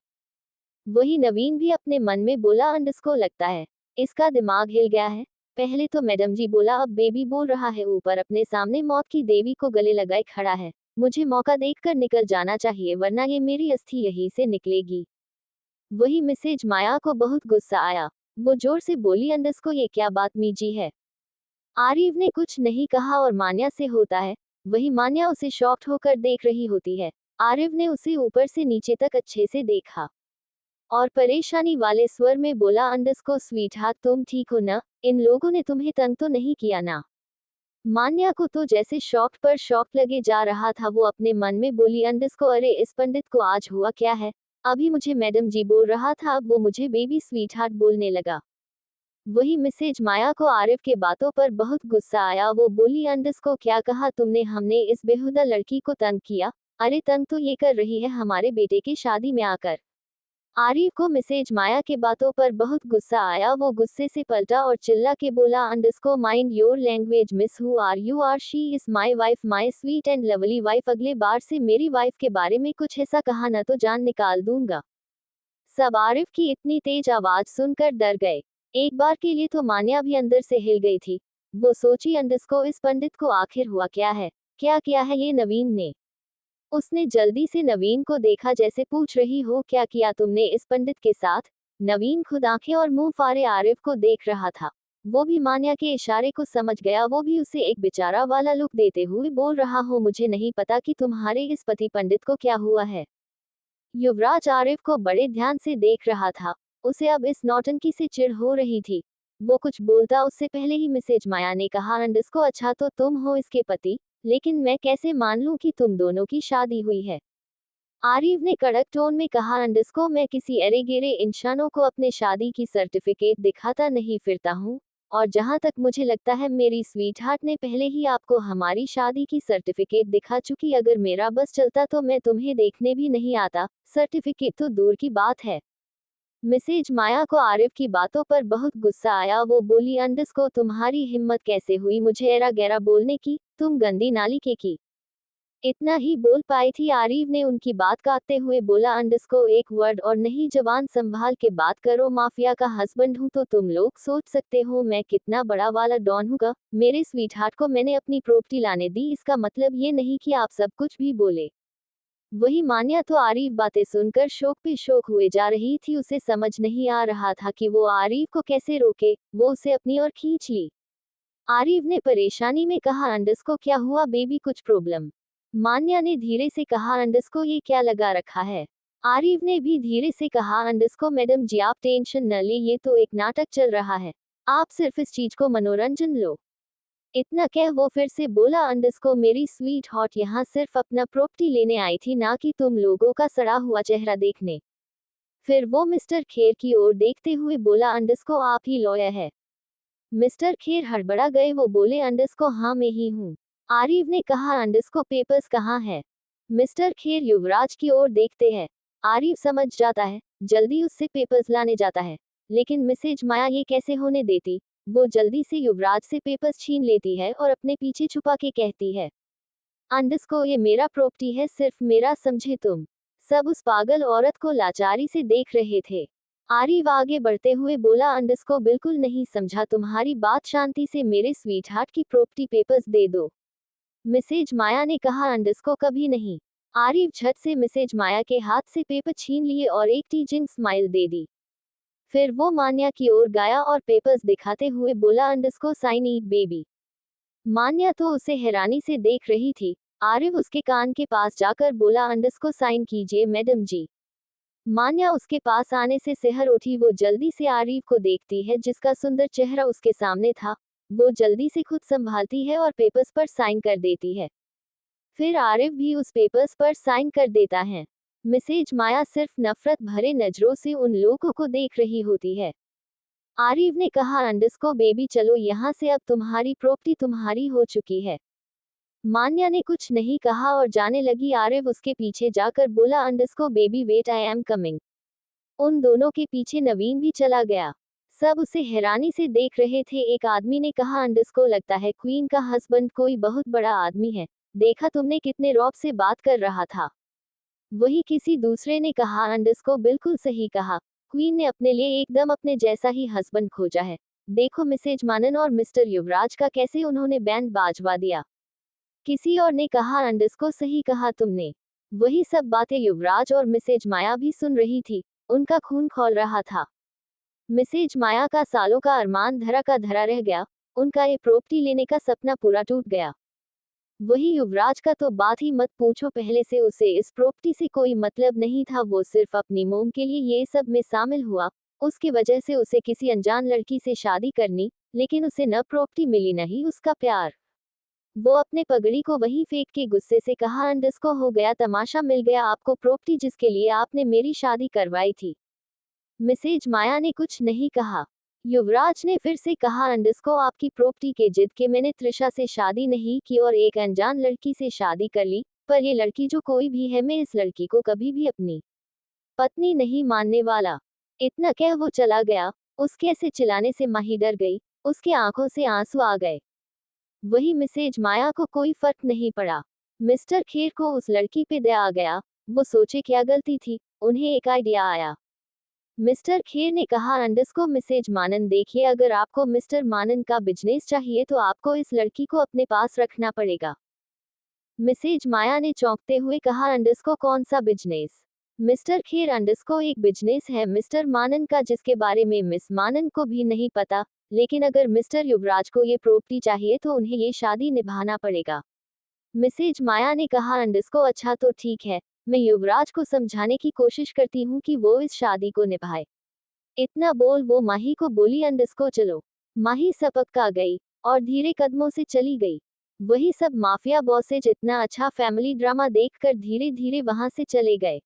वही नवीन भी अपने मन में बोला अंडरस्को लगता है इसका दिमाग हिल गया है। पहले तो मैडम जी बोला, अब बेबी बोल रहा है, ऊपर अपने सामने मौत की देवी को गले लगाए खड़ा है। मुझे मौका देखकर निकल जाना चाहिए, वरना ये मेरी अस्थि यहीं से निकलेगी। वही मिसेज माया को बहुत गुस्सा आया। वो जोर से बोली अंडरस्को ये क्या बात मीजी है? आरिफ ने कुछ नहीं कहा और मान्या से होता है। वही मान्या उसे शॉक्ड होकर देख रही होती है। आरिफ ने उसे ऊपर से नीचे तक अच्छे से देखा और परेशानी वाले स्वर में बोला अंडरस्को स्वीट हार्ट तुम ठीक हो ना? इन लोगों ने तुम्हें तंग तो नहीं किया ना? मान्या को तो जैसे शॉक पर शॉक लगे जा रहा था। वो अपने मन में बोली अंडरस्को अरे इस पंडित को आज हुआ क्या है? अभी मुझे मैडम जी बोल रहा था, अब वो मुझे बेबी स्वीट हार्ट बोलने लगा। वही मिसेज माया को आरिफ के बातों पर बहुत गुस्सा आया। वो बोली अंडरस्को क्या कहा तुमने? हमने इस बेहुदा लड़की को तंग किया? अरे तंग तो ये कर रही है हमारे बेटे की शादी में आकर। आरिफ को मिसेज माया के बातों पर बहुत गुस्सा आया। वो गुस्से से पलटा और चिल्ला के बोला अंडरस्को mind your language miss, who are you? आर she is my wife, my sweet and lovely wife. अगले बार से मेरी वाइफ के बारे में कुछ ऐसा कहा न तो जान निकाल दूंगा। सब आरिफ की इतनी तेज आवाज सुनकर डर गए। एक बार के लिए तो मान्या भी अंदर से हिल गई थी। वो सोची अंडरस्को इस पंडित को आखिर हुआ क्या है? क्या किया है ये नवीन ने? उसने जल्दी से नवीन को देखा, जैसे पूछ रही हो क्या किया तुमने इस पंडित के साथ? नवीन खुद आंखें और मुंह फाड़े आरिफ को देख रहा था। वो भी मान्या के इशारे को समझ गया। वो भी उसे एक बेचारा वाला लुक देते हुए बोल रहा हो, मुझे नहीं पता कि तुम्हारे इस पति पंडित को क्या हुआ है। युवराज आरिफ को बड़े ध्यान से देख रहा था। उसे अब इस नौटंकी से चिढ़ हो रही थी। वो कुछ बोलता उससे पहले ही मिसेज माया ने कहा अंडरस्को अच्छा तो तुम हो इसके पति, लेकिन मैं कैसे मान लूं कि तुम दोनों की शादी हुई है? आरिफ ने कड़क टोन में कहा अंडरस्को मैं किसी अरे गेरे इंसानों को अपने शादी की सर्टिफिकेट दिखाता नहीं फिरता हूँ, और जहां तक मुझे लगता है मेरी स्वीट हार्ट ने पहले ही आपको हमारी शादी की सर्टिफिकेट दिखा चुकी। अगर मेरा बस चलता तो मैं तुम्हें देखने भी नहीं आता, सर्टिफिकेट तो दूर की बात है। मिसेज माया को आरिफ की बातों पर बहुत गुस्सा आया। वो बोली, अंडस्को तुम्हारी हिम्मत कैसे हुई मुझे एरा गैरा बोलने की, तुम गंदी नाली की। इतना ही बोल पाई थी, आरिफ ने उनकी बात काटते हुए बोला, अंडस्को एक वर्ड और नहीं, जबान संभाल के बात करो। माफिया का हस्बैंड हूँ तो तुम लोग सोच सकते हो मैं कितना बड़ा वाला डॉन हूँगा। मेरे स्वीट हार्ट को मैंने अपनी प्रॉपर्टी लाने दी, इसका मतलब ये नहीं कि आप सब कुछ भी बोले। वही मान्या तो आरिफ बातें सुनकर शोक पे शोक हुए जा रही थी। उसे समझ नहीं आ रहा था कि वो आरिफ को कैसे रोके। वो उसे अपनी ओर खींच ली। आरिफ ने परेशानी में कहा, अंडस्को क्या हुआ बेबी, कुछ प्रॉब्लम? मान्या ने धीरे से कहा, अंडस्को ये क्या लगा रखा है? आरिफ ने भी धीरे से कहा, अंडस्को मैडम जी आप टेंशन न ले, ये तो एक नाटक चल रहा है, आप सिर्फ इस चीज को मनोरंजन लो। इतना कह वो फिर से बोला, अंडस्को मेरी स्वीट हॉट यहाँ सिर्फ अपना प्रॉपर्टी लेने आई थी, ना कि तुम लोगों का सड़ा हुआ चेहरा देखने। फिर वो मिस्टर खेर की ओर देखते हुए बोला, अंडस्को आप ही लॉयर है? मिस्टर खेर हड़बड़ा गए। वो बोले, अंडस्को हाँ मैं ही हूँ। आरिफ ने कहा, अंडस्को पेपर्स कहाँ है? मिस्टर खेर युवराज की ओर देखते हैं। आरिफ समझ जाता है, जल्दी उससे पेपर्स लाने जाता है। लेकिन मिसेज माया ये कैसे होने देती। वो जल्दी से युवराज से पेपर्स छीन लेती है और अपने पीछे छुपा के कहती है, अंडस्को ये मेरा प्रॉपर्टी है, सिर्फ मेरा समझे तुम। सब उस पागल औरत को लाचारी से देख रहे थे। आरिफ आगे बढ़ते हुए बोला, अंडस्को बिल्कुल नहीं समझा तुम्हारी बात, शांति से मेरे स्वीटहार्ट की प्रॉपर्टी पेपर्स दे दो। मिसेज माया ने कहा, अंडस्को कभी नहीं। आरिफ झट से मिसेज माया के हाथ से पेपर छीन लिए और एक टीजिंग स्माइल दे दी। फिर वो मान्या की ओर गया और पेपर्स दिखाते हुए बोला, अंडस्को साइन इट बेबी। मान्या तो उसे हैरानी से देख रही थी। आरिफ उसके कान के पास जाकर बोला, अंडस्को साइन कीजिए मैडम जी। मान्या उसके पास आने से सिहर उठी। वो जल्दी से आरिफ को देखती है जिसका सुंदर चेहरा उसके सामने था। वो जल्दी से खुद संभालती है और पेपर्स पर साइन कर देती है। फिर आरिफ भी उस पेपर्स पर साइन कर देता है। मिसेज माया सिर्फ नफरत भरे नजरों से उन लोगों को देख रही होती है। आरिफ ने कहा, अंडस्को बेबी चलो यहाँ से, अब तुम्हारी प्रॉपर्टी तुम्हारी हो चुकी है। मान्या ने कुछ नहीं कहा और जाने लगी। आरिफ उसके पीछे जाकर बोला, अंडस्को baby wait I am coming. उन दोनों के पीछे नवीन भी चला गया। सब उसे हैरानी से देख रहे थे। एक आदमी ने कहा, अंडस्को लगता है क्वीन का हस्बैंड कोई बहुत बड़ा आदमी है, देखा तुमने कितने रौब से बात कर रहा था। वही किसी दूसरे ने कहा, अंडस्को बिल्कुल सही कहा, क्वीन ने अपने लिए एकदम अपने जैसा ही हस्बैंड खोजा है। देखो मिसेज मानन और मिस्टर युवराज का कैसे उन्होंने बैंड बाजवा दिया। किसी और ने कहा, अंडस्को सही कहा तुमने। वही सब बातें युवराज और मिसेज माया भी सुन रही थी। उनका खून खौल रहा था। मिसेज माया का सालों का अरमान धरा का धरा रह गया। उनका ये प्रॉपर्टी लेने का सपना पूरा टूट गया। वही युवराज का तो बात ही मत पूछो, पहले से उसे इस प्रॉपर्टी से कोई मतलब नहीं था। वो सिर्फ अपनी मोम के लिए ये सब में शामिल हुआ। उसकी वजह से उसे किसी अनजान लड़की से शादी करनी, लेकिन उसे न प्रॉपर्टी मिली न ही उसका प्यार। वो अपने पगड़ी को वहीं फेंक के गुस्से से कहा, अंडस्को हो गया तमाशा, मिल गया आपको प्रॉपर्टी जिसके लिए आपने मेरी शादी करवाई थी। मिसेज माया ने कुछ नहीं कहा। युवराज ने फिर से कहा, अंडस्को आपकी प्रॉपर्टी के जिद के मैंने त्रिशा से शादी नहीं की और एक अनजान लड़की से शादी कर ली, पर ये लड़की जो कोई भी है, मैं इस लड़की को कभी भी अपनी पत्नी नहीं मानने वाला। इतना कह वो चला गया। उसके ऐसे चिल्लाने से माही डर गई। उसके आंखों से आंसू आ गए। वही मिसेज माया को कोई फर्क नहीं पड़ा। मिस्टर खेर को उस लड़की पे दया आ गया। वो सोचे क्या गलती थी। उन्हें एक आइडिया आया। मिस्टर खेर ने कहा, अंडस्को मिसेज मानन देखिए, अगर आपको मिस्टर मानन का बिजनेस चाहिए तो आपको इस लड़की को अपने पास रखना पड़ेगा। मिसेज माया ने चौंकते हुए कहा, अंडस्को कौन सा बिजनेस? मिस्टर खेर, अंडस्को एक बिजनेस है मिस्टर मानन का, जिसके बारे में मिस मानन को भी नहीं पता। लेकिन अगर मिस्टर युवराज को ये प्रॉपर्टी चाहिए तो उन्हें ये शादी निभाना पड़ेगा। मिसेज माया ने कहा, अंडस्को अच्छा तो ठीक है, मैं युवराज को समझाने की कोशिश करती हूँ कि वो इस शादी को निभाए। इतना बोल वो माही को बोली, अंडस्को चलो। माही सपक गई और धीरे कदमों से चली गई। वही सब माफिया बॉसेज इतना अच्छा फैमिली ड्रामा देखकर धीरे धीरे वहां से चले गए।